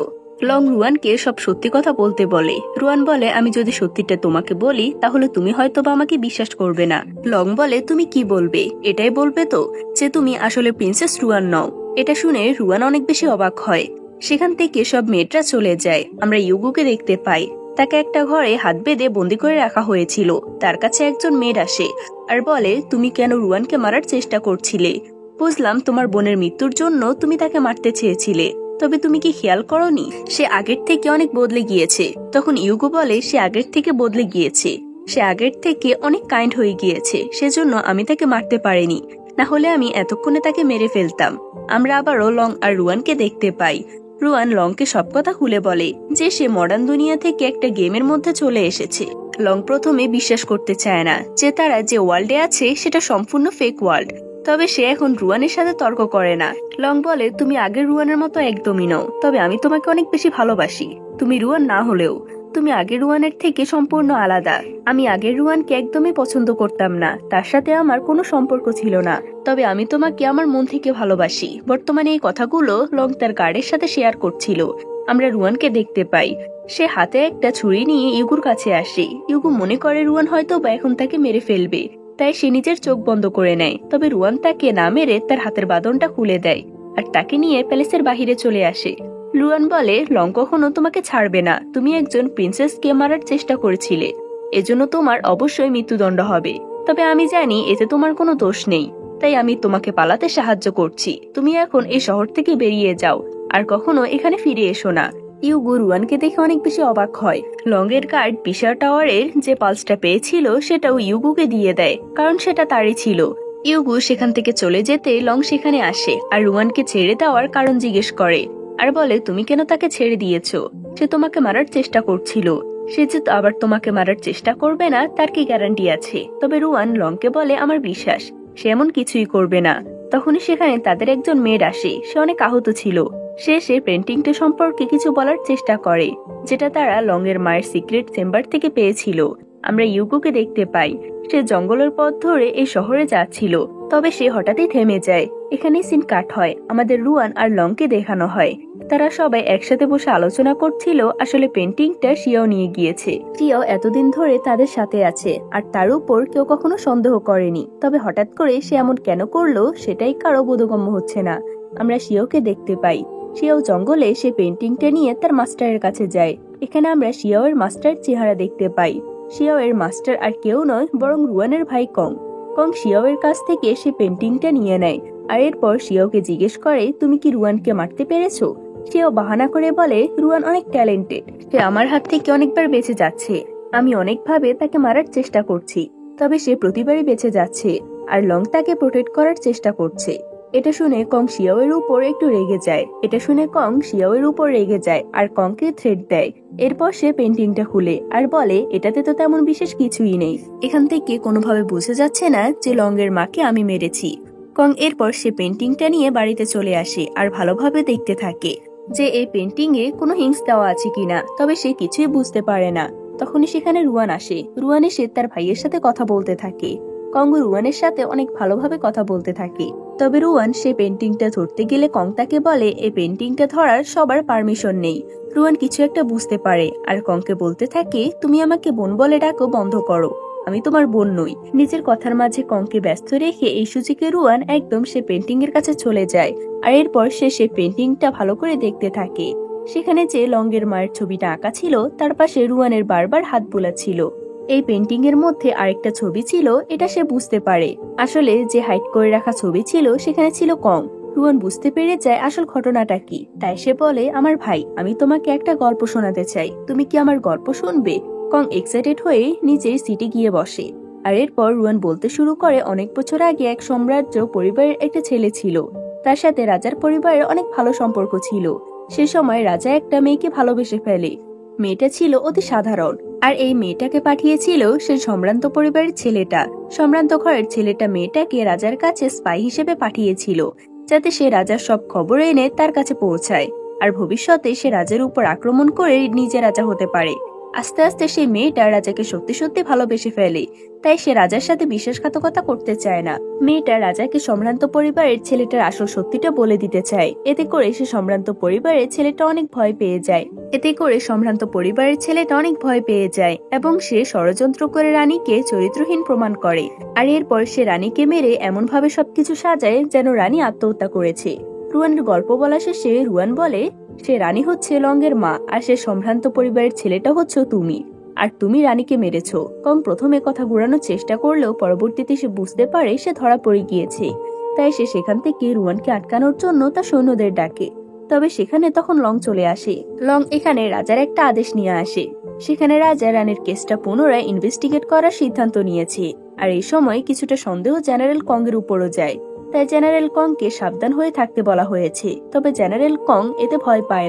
লং রুয়ানকে সব সত্যি কথা বলতে বলে। রুয়ান বলে আমি যদি সত্যিটা তোমাকে বলি তাহলে তুমি হয়তোবা আমাকে বিশ্বাস করবে না। লং বলে তুমি কি বলবে, এটাই বলবে তো যে তুমি আসলে প্রিন্সেস রুয়ান নও। এটা শুনে রুয়ান অনেক বেশি অবাক হয়। সেখান থেকে সব মেয়েরা চলে যায়। আমরা ইউগুকে দেখতে পাই, তাকে একটা ঘরে হাত বেঁধে বন্দি করে রাখা হয়েছিল। তার কাছে একজন মেয়ে আসে আর বলে তুমি কেন রুয়ানকে মারার চেষ্টা করছিলে? বুঝলাম তোমার বোনের মৃত্যুর জন্য তুমি তাকে মারতে চেয়েছিলে, তবে তুমি কি খেয়াল করনি সে আগের থেকে অনেক বদলে গিয়েছে? তখন ইউগো বলে সে আগের থেকে বদলে গিয়েছে, সে আগের থেকে অনেক কাইন্ড হয়ে গিয়েছে, সেজন্য আমি তাকে মারতে পারিনি, না হলে আমি এতক্ষণে তাকে মেরে ফেলতাম। আমরা আবারও লং আর রুয়ানকে দেখতে পাই। রুয়ান লংকে সব কথা খুলে বলে যে সে মডার্ন দুনিয়া থেকে একটা গেমের মধ্যে চলে এসেছে। লং প্রথমে বিশ্বাস করতে চায় না যে তারা যে ওয়ার্ল্ডে আছে সেটা সম্পূর্ণ ফেক ওয়ার্ল্ড, তবে সে এখন রুয়ানের সাথে তর্ক করে না। লং বলে তুমি আগের রুয়ানের মতো একদমই নও, তবে আমি তোমাকে অনেক বেশি ভালোবাসি। তুমি রুয়ান না হলেও তুমি আগের রুয়ানের থেকে সম্পূর্ণ আলাদা। আমি আগের রুয়ানকে একদমই পছন্দ করতাম না, তার সাথে আমার কোনো সম্পর্ক ছিল না, তবে আমি তোমাকে আমার মন থেকে ভালোবাসি। বর্তমানে এই কথাগুলো লং তার গার্ডের সাথে শেয়ার করছিল আমরা রুয়ানকে দেখতে পাই। সে হাতে একটা ছুরি নিয়ে ইউগুর কাছে আসে। ইউগু মনে করে রুয়ান হয়তো বা এখন তাকে মেরে ফেলবে, তাই সে নিজের চোখ বন্ধ করে নেয়। তবে রুয়ান তাকে না মেরে তার হাতের বাঁধনটা খুলে দেয় আর তাকে নিয়ে প্যালেসের বাহিরে চলে আসে। রুয়ান বলে, লং কখনো তোমাকে ছাড়বে না। তুমি একজন প্রিন্সেসকে মারার চেষ্টা করেছিলে, এজন্য তোমার অবশ্যই মৃত্যুদণ্ড হবে। তবে আমি জানি এতে তোমার কোনো দোষ নেই, তাই আমি তোমাকে পালাতে সাহায্য করছি। তুমি এখন এই শহর থেকে বেরিয়ে যাও আর কখনো এখানে ফিরে এসো না। ইউগু রুয়ানকে দেখে অনেক বেশি অবাক হয়। লংয়ের গার্ড পিসার টাওয়ারের যে পালসটা পেয়েছিল সেটাও ইউগুকে দিয়ে দেয়, কারণ সেটা তারই ছিল। ইউগু সেখান থেকে চলে যেতে লং সেখানে আসে আর রুয়ানকে ছেড়ে দেওয়ার কারণ জিজ্ঞেস করে আর বলে, তুমি কেন তাকে ছেড়ে দিয়েছো? সে তোমাকে মারার চেষ্টা করছিল। সে যে আবার তোমাকে মারার চেষ্টা করবে না তার কি গ্যারান্টি আছে? তবে রুয়ান লংকে বলে, আমার বিশ্বাস সে এমন কিছুই করবে না। তখনই সেখানে তাদের একজন মেয়ের আসে। সে অনেক আহত ছিল। সে পেন্টিংটা সম্পর্কে কিছু বলার চেষ্টা করে, যেটা তারা লংয়ের মায়ের সিক্রেট চেম্বার থেকে পেয়েছিল। আমরা ইউগুকে দেখতে পাই। সে জঙ্গলের পথ ধরে এই শহরে যাচ্ছিল, তবে সে হঠাৎই থেমে যায়। এখানে সিন কাট হয়। আমাদের রুয়ান আর লংকে দেখানো হয় তারা সবাই একসাথে বসে আলোচনা করছিল। আসলে পেন্টিংটা শিয়াও নিয়ে গিয়েছে। শিয়াও এতদিন ধরে তাদের সাথে আছে আর তার উপর কেউ কখনো সন্দেহ করেনি। তবে হঠাৎ করে সে এমন কেন করলো সেটাই কারো বোধগম্য হচ্ছে না। আমরা শিয়াওকে দেখতে পাই। শিয়াও জঙ্গলে সে পেন্টিংটা নিয়ে তার মাস্টারের কাছে যায়। এখানে আমরা শিয়াওয়ের মাস্টার চেহারা দেখতে পাই। শিয়াওয়ের মাস্টার আর কেউ নয় বরং রুয়ানের ভাই কং। কং শিয়াওয়ের কাছ থেকে সে পেন্টিংটা নিয়ে নেয় আর এরপর শিয়াওকে জিজ্ঞেস করে, তুমি কি রুয়ানকে মারতে পেরেছো? শিয়াও বাহানা করে বলে, রুয়ান অনেক ট্যালেন্টেড। সে আমার হাত থেকে অনেকবার বেঁচে যাচ্ছে। আমি অনেকভাবে তাকে মারার চেষ্টা করছি, তবে সে প্রতিবারই বেঁচে যাচ্ছে আর লং তাকে প্রোটেক্ট করার চেষ্টা করছে। এটা শুনে কং শিয়াওয়ের উপর একটু রেগে যায় আর কংকে থ্রেট দেয়। এরপর সে পেন্টিংটা খুলে আর বলে, এটাতে তো তেমন বিশেষ কিছুই নেই। এখান থেকে কোনোভাবে বোঝা যাচ্ছে না যে লংয়ের মাকে আমি মেরেছি। কং এরপর সে পেন্টিংটা নিয়ে বাড়িতে চলে আসে আর ভালোভাবে দেখতে থাকে যে এই পেন্টিং এ কোনো হিংস দেওয়া আছে কিনা। তবে সে কিছুই বুঝতে পারে না। তখনই সেখানে রুয়ান আসে। রুয়ান এসে তার ভাইয়ের সাথে কথা বলতে থাকে। কং রুয়ানের সাথে অনেক ভালোভাবে কথা বলতে থাকে। তবে রুয়ান সে পেন্টিংটা ধরতে গেলে কং তাকে বলে, এই পেন্টিংটা ধরার সবার পারমিশন নেই। রুয়ান কিছু একটা বুঝতে পারে আর কংকে বলতে থাকে, তুমি আমাকে বোন বলে ডাকো বন্ধ করো, আমি তোমার বোন নই। নিজের কথার মাঝে কংকে ব্যস্ত রেখে এই সুযোগে রুয়ান একদম সে পেন্টিং এর কাছে চলে যায় আর এরপর সে পেন্টিংটা ভালো করে দেখতে থাকে। সেখানে যে লংয়ের মায়ের ছবিটা আঁকা ছিল তার পাশে রুয়ানের বারবার হাত বোলাচ্ছিল। এই পেন্টিং এর মধ্যে আরেকটা ছবি ছিল, এটা সে বুঝতে পারে। আসলে যে হাইড করে রাখা ছবি ছিল সেখানে ছিল কং। রুয়ান বুঝতে পেরে যায় আসল ঘটনাটা কি। তাই সে বলে, আমার ভাই, আমি তোমাকে একটা গল্প শোনাতে চাই, তুমি কি আমার গল্প শুনবে? কং এক্সাইটেড হয়ে নিজের সিটে গিয়ে বসে আর এরপর রুয়ান বলতে শুরু করে, অনেক বছর আগে এক সাম্রাজ্য পরিবারের একটা ছেলে ছিল। তার সাথে রাজার পরিবারের অনেক ভালো সম্পর্ক ছিল। সে সময় রাজা একটা মেয়েকে ভালোবেসে ফেলে। মেয়েটা ছিল অতি সাধারণ আর এই মেয়েটাকে পাঠিয়েছিল সে সম্ভ্রান্ত পরিবারের ছেলেটা। সম্ভ্রান্ত ঘরের ছেলেটা মেয়েটাকে রাজার কাছে স্পাই হিসেবে পাঠিয়েছিল, যাতে সে রাজার সব খবর এনে তার কাছে পৌঁছায় আর ভবিষ্যতে সে রাজার উপর আক্রমণ করে নিজে রাজা হতে পারে। আস্তে আস্তে সেই মেয়েটা রাজাকে সত্যি সত্যি ভালোবেসে ফেলে, তাই সে রাজার সাথে বিশ্বাসঘাতকতা করতে চায় না। মেয়েটা রাজাকে সম্ভ্রান্ত পরিবারের ছেলেটার আসল সত্যিটা বলে দিতে চায়। এতে করে সম্ভ্রান্ত পরিবারের ছেলেটা অনেক ভয় পেয়ে যায় এবং সে ষড়যন্ত্র করে রানীকে চরিত্রহীন প্রমাণ করে আর এরপর সে রানীকে মেরে এমন ভাবে সবকিছু সাজায় যেন রানী আত্মহত্যা করেছে। রুয়ানের গল্প বলা শেষে রুয়ান বলে, সে রানী হচ্ছে লংয়ের মা আর সে সম্ভ্রান্ত পরিবারের ছেলেটা হচ্ছে তুমি, আর তুমি রানীকে মেরেছ। কং প্রথমে কথা ঘুরানোর চেষ্টা করলেও পরবর্তীতে সে বুঝতে পারে সে ধরা পড়ে গিয়েছে। তাই সে সেখান থেকে রুয়ানকে আটকানোর জন্য তার সৈন্যদের ডাকে। তবে সেখানে তখন লং চলে আসে। লং এখানে রাজার একটা আদেশ নিয়ে আসে। সেখানে রাজা রানীর কেসটা পুনরায় ইনভেস্টিগেট করার সিদ্ধান্ত নিয়েছে আর এই সময় কিছুটা সন্দেহ জেনারেল কং এর উপরও যায়। তাই জেনারেল কংকে সাবধান হয়ে থাকতে বলা হয়েছে। তবে জেনারেল কং এতে ভয় পায়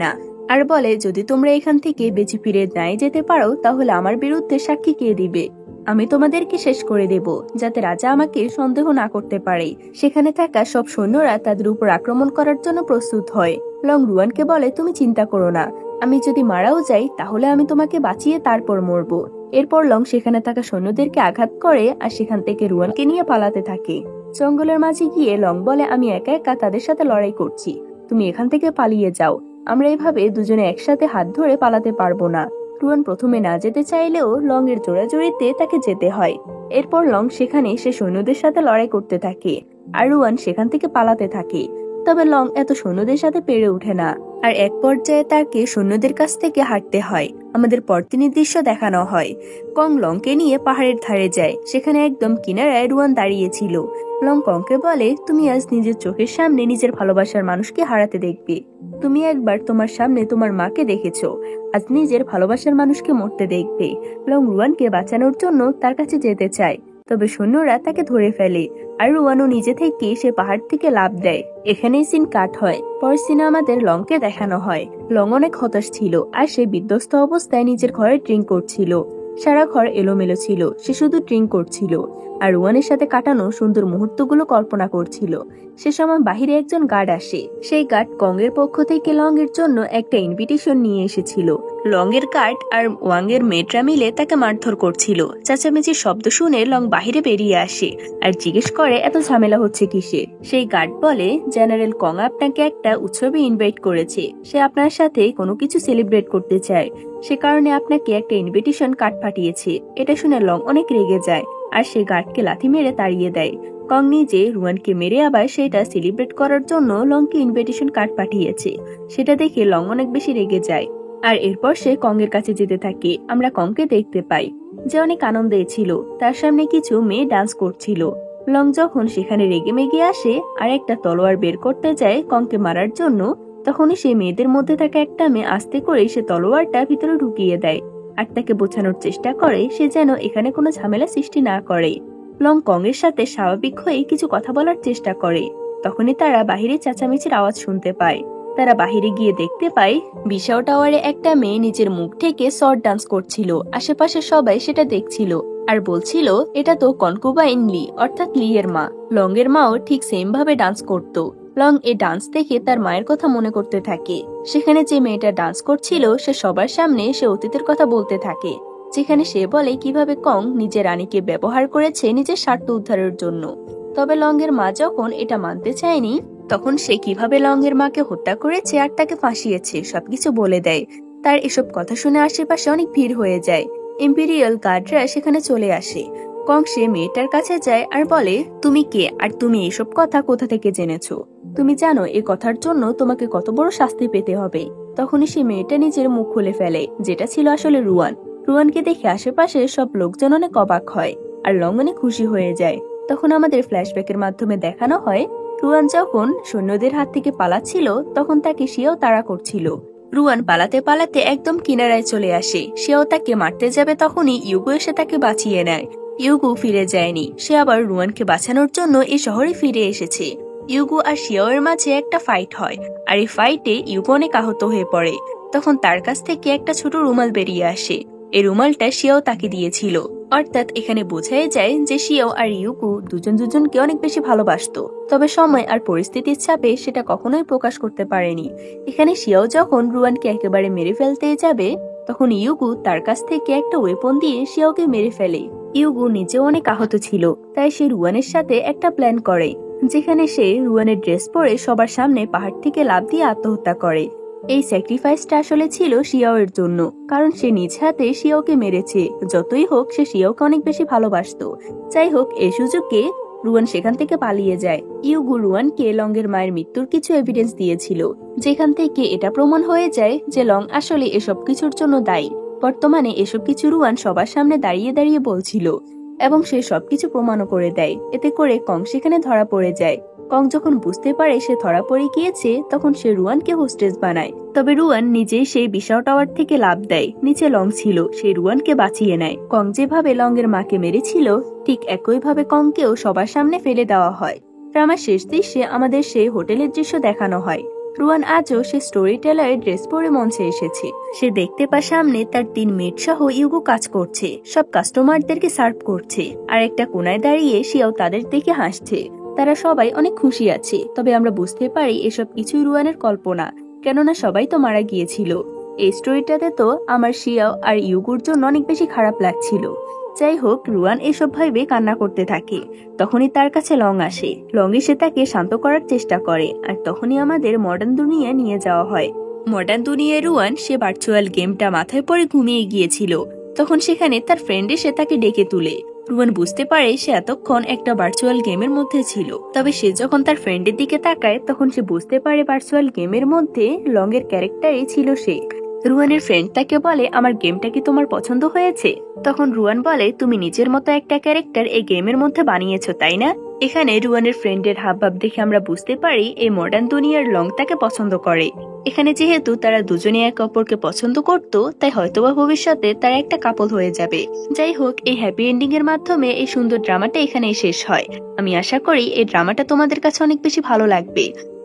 না আর বলে, যদি তোমরা এখান থেকে বেঁচে ফিরে নাই যেতে পারো তাহলে আমার বিরুদ্ধে সাক্ষী কে দিবে? আমি তোমাদেরকে শেষ করে দেব, যাতে রাজা আমাকে সন্দেহ না করতে পারে। সেখানে থাকা সব সৈন্যরা তাদের উপর আক্রমণ করার জন্য প্রস্তুত হয়। লং রুয়ানকে বলে, তুমি চিন্তা করো না, আমি যদি মারাও যাই তাহলে আমি তোমাকে বাঁচিয়ে তারপর মরবো। এরপর লং সেখানে থাকা সৈন্যদেরকে আঘাত করে আর সেখান থেকে রুয়ানকে নিয়ে পালাতে থাকে। জঙ্গলের মাঝে গিয়ে লং বলে, আমি একা একা তাদের সাথে লড়াই করছি, তুমি এখান থেকে পালিয়ে যাও, আমরা এভাবে দুজনে একসাথে হাত ধরে পালাতে পারবো না। রুয়ান প্রথমে না যেতে চাইলেও লং এর জোরাজুরিতে তাকে যেতে হয়। এরপর লং সেখানে সে সৈন্যদের সাথে লড়াই করতে থাকে আর রুয়ান সেখান থেকে পালাতে থাকে। তবে লং এত সৈন্যদের সাথে পেরে ওঠে না, আর এক পর্যায়ে তাকে সৈন্যদের কাছ থেকে হাঁটতে হয়। আমাদের পরবর্তী দৃশ্য দেখানো হয়, কং লংকে নিয়ে পাহাড়ের ধারে যায়। সেখানে একদম কিনারায় রুয়ান দাঁড়িয়েছিল। লং কংকে বলে, তুমি আজ নিজের চোখের সামনে নিজের ভালোবাসার মানুষকে হারাতে দেখবে। তুমি একবার তোমার সামনে তোমার মাকে দেখেছো, আজ নিজের ভালোবাসার মানুষকে মরতে দেখবে। লং রুয়ানকে বাঁচানোর জন্য তার কাছে যেতে চায়, তবে সৈন্যরা তাকে ধরে ফেলে আর রুয়ানও নিজে থেকে সে পাহাড় থেকে লাফ দেয়। এখানেই সিন কাট হয়। পরের সিনে আমাদের লংকে দেখানো হয়। লং অনেক হতাশ ছিল আর সে বিধ্বস্ত অবস্থায় নিজের ঘরে ড্রিঙ্ক করছিল। সারা ঘর এলোমেলো ছিল, সে শুধু ড্রিঙ্ক করছিল আর রুয়ানের সাথে কাটানো সুন্দর মুহূর্তগুলো কল্পনা করছিল। সে সময় বাহিরে একজন গার্ড আসে। সেই গার্ড কং এর পক্ষ থেকে লং এর জন্য একটা ইনভিটেশন নিয়ে এসেছিল। লং এর গার্ড আর ওয়াং এর মেয়েটরা মিলে তাকে মারধর করছিল। চেঁচামেচির শব্দ শুনে লং বাহিরে বেরিয়ে আসে আর জিজ্ঞেস করে এত ঝামেলা হচ্ছে কিসে। সেই গার্ড বলে, জেনারেল কং আপনাকে একটা উৎসবে ইনভাইট করেছে, সে আপনার সাথে কোনো কিছু সেলিব্রেট করতে চায়, সে কারণে আপনাকে একটা ইনভিটেশন কার্ড পাঠিয়েছে। এটা শুনে লং অনেক রেগে যায় আর সে গার্ডকে লাথি মেরে তাড়িয়ে দেয়। কং নিজে রুয়ানকে মেরে আবার সেটা সেলিব্রেট করার জন্য লংকে ইনভিটেশন কার্ড পাঠিয়েছে। সেটা দেখে লং অনেক বেশি রেগে যায় আর এরপর সে কং এর কাছে যেতে থাকে। আমরা কংকে দেখতে পাই যে অনেক আনন্দে ছিল। তার সামনে কিছু মেয়ে ডান্স করছিল। লং যখন সেখানে রেগে মেগে আসে আর একটা তলোয়ার বের করতে যায় কংকে মারার জন্য, তখনই সেই মেয়েদের মধ্যে থাকা একটা মেয়ে আস্তে করে সে তলোয়ারটা ভিতরে ঢুকিয়ে দেয় আর তাকে বোঝানোর চেষ্টা করে সে যেন এখানে কোনো ঝামেলা সৃষ্টি না করে। লং কং এর সাথে স্বাভাবিক হয়ে কিছু কথা বলার চেষ্টা করে। তখনই তারা বাহিরে চেঁচামেচির আওয়াজ শুনতে পায়। তারা বাহিরে গিয়ে দেখতে পায় বিশাও টাওয়ারে একটা মেয়ে নিজের মুখ থেকে শর্ট ডান্স করছিল। আশেপাশে সবাই সেটা দেখছিল আর বলছিল, এটা তো কনকুবাইন লি, অর্থাৎ লি এর মা। লং এর মাও ঠিক সেম ভাবে ডান্স করতো। লং এই ডান্স দেখে তার মায়ের কথা মনে করতে থাকে। সেখানে যে মেয়েটা ডান্স করছিল সে সবার সামনে সে অতীতের কথা বলতে থাকে, যেখানে সে বলে কিভাবে কং নিজের রানীকে ব্যবহার করেছে নিজের স্বার্থ উদ্ধারের জন্য। তবে লং এর মা যখন এটা মানতে চায়নি, তখন সে কিভাবে লং এর মাকে হত্যা করেছে আর তাকে ফাঁসিয়েছে সবকিছু বলে দেয়। তার এসব কথা শুনে আশেপাশে অনেক ভিড় হয়ে যায়। ইম্পেরিয়াল গার্ডরা সেখানে চলে আসে। কং সে মেয়েটার কাছে যায় আর বলে, তুমি কে আর তুমি এসব কথা কোথা থেকে জেনেছো? তুমি জানো এই কথার জন্য তোমাকে কত বড় শাস্তি পেতে হবে। তখনই সে মেয়েটা নিজের মুখ খুলে ফেলে, যেটা ছিল আসলে রুয়ান। রুয়ানকে দেখে আশেপাশে সব লোকজন অনেক অবাক হয় আর লং অনেক খুশি হয়ে যায়। তখন আমাদের ফ্ল্যাশব্যাকের মাধ্যমে দেখানো হয় রুয়ান যখন সৈন্যদের হাত থেকে পালাচ্ছিল তখন তাকে সেও তাড়া করছিল। রুয়ান পালাতে পালাতে একদম কিনারায় চলে আসে। সেও তাকে মারতে যাবে, তখনই ইউগো এসে তাকে বাঁচিয়ে নেয়। ইউগো ফিরে যায়নি, সে আবার রুয়ানকে বাঁচানোর জন্য এই শহরে ফিরে এসেছে। ইউগো আর শিয়াও এর মাঝে একটা ফাইট হয় আর এই ফাইটে ইউগো অনেক আহত হয়ে পড়ে। তখন তার কাছ থেকে একটা ছোট রুমাল বেরিয়ে আসে। এই রুমালটা শিয়াও তাকে দিয়েছিল। অর্থাৎ এখানে বোঝাই যায় যে শিয়াও আর ইউগো দুজন দুজনকে অনেক বেশি ভালোবাসতো, তবে সময় আর পরিস্থিতির চাপে সেটা কখনোই প্রকাশ করতে পারেনি। এখানে শিয়াও যখন রুয়ানকে একেবারে মেরে ফেলতে যাবে, তখন ইউগো তার কাছ থেকে একটা ওয়েপন দিয়ে শিয়াওকে মেরে ফেলে। ইউগো নিজেও অনেক আহত ছিল, তাই সে রুয়ানের সাথে একটা প্ল্যান করে, যেখানে সে রুয়ানের ড্রেস পরে সবার সামনে পাহাড় থেকে লাফ দিয়ে আত্মহত্যা করে। এই স্যাক্রিফাইসটা আসলে ছিল শিয়াও এর জন্য, কারণ সে নিজ হাতে শিয়াওকে মেরেছে। যতই হোক সে শিয়াওকে অনেক বেশি ভালোবাসতো। যাই হোক, এই সুযোগে রুয়ান সেখান থেকে পালিয়ে যায়। ইউগো রুয়ানকে লং এর মায়ের মৃত্যুর কিছু এভিডেন্স দিয়েছিল, যেখান থেকে এটা প্রমাণ হয়ে যায় যে লং আসলে এসব কিছুর জন্য দায়ী। বর্তমানে এসব কিছু রুয়ান সবার সামনে দাঁড়িয়ে দাঁড়িয়ে বলছিল এবং সে সবকিছু প্রমাণও করে দেয়। এতে করে কং সেখানে ধরা পড়ে যায়। কং যখন বুঝতে পারে সে ধরা পড়ে গিয়েছে, তখন সে রুয়ানকে হোস্টেস বানায়। তবে রুয়ান নিজেই সেই বিশাল টাওয়ার থেকে লাফ দেয়। নিচে লং ছিল, সে রুয়ানকে বাঁচিয়ে নেয়। কং যেভাবে লং এর মাকে মেরেছিল, ঠিক একইভাবে কংকেও সবার সামনে ফেলে দেওয়া হয়। ড্রামার শেষ দৃশ্যে আমাদের সেই হোটেলের দৃশ্য দেখানো হয়। রুয়ান আজও সে স্টোরি টেলারের ড্রেস পরে মঞ্চে এসেছে। সে দেখতে পায় সামনে তার 3 মেট সহ ইউগো কাজ করছে, সব কাস্টমারদেরকে সার্ভ করছে, আর একটা কোনায় দাঁড়িয়ে সেও তাদের দেখে হাসছে। তারা সবাই অনেক খুশি আছে। তবে আমরা বুঝতে পারি এসব কিছুই রুয়ানের কল্পনা, কেননা সবাই তো মারা গিয়েছিল। এই স্টোরিটাতে তো আমার শিয়াও আর ইউগোর জন্য অনেক বেশি খারাপ লাগছিল। যাই হোক, রুয়ান এসব ভেবে কান্না করতে থাকে। তখনই তার কাছে লং আসে। লং এসে তাকে শান্ত করার চেষ্টা করে, আর তখনই আমাদের মডার্ন দুনিয়া নিয়ে যাওয়া হয়। মডার্ন দুনিয়ায় রুয়ান সে ভার্চুয়াল গেমটা মাথায় পড়ে ঘুমিয়ে গিয়েছিল। তখন সেখানে তার ফ্রেন্ড এসে তাকে ডেকে তুলে। রুয়ান বুঝতে পারে সে এতক্ষণ একটা ভার্চুয়াল গেমের মধ্যে ছিল। তবে সে যখন তার ফ্রেন্ডের দিকে তাকায় তখন সে বুঝতে পারে ভার্চুয়াল গেমের মধ্যে লং এর ক্যারেক্টারই ছিল সে। রুয়ানের ফ্রেন্ড তাকে বলে, আমার গেমটা কি তোমার পছন্দ হয়েছে? তখন রুয়ান বলে, তুমি নিজের মতো একটা ক্যারেক্টার এই গেমের মধ্যে বানিয়েছো, তাই না? এখানে রুয়ানের ফ্রেন্ডের হাবভাব দেখে আমরা বুঝতে পারি এই মডার্ন দুনিয়ার লং তাকে পছন্দ করে। এখানে যেহেতু তারা দুজনে একে অপরকে পছন্দ করত, তাই হয়তোবা ভবিষ্যতে তারা একটা কাপল হয়ে যাবে। যাই হোক, এই হ্যাপি এন্ডিং এর মাধ্যমে এই সুন্দর ড্রামাটা এখানেই শেষ হয়। আমি আশা করি এই ড্রামাটা তোমাদের কাছে অনেক বেশি ভালো লাগবে।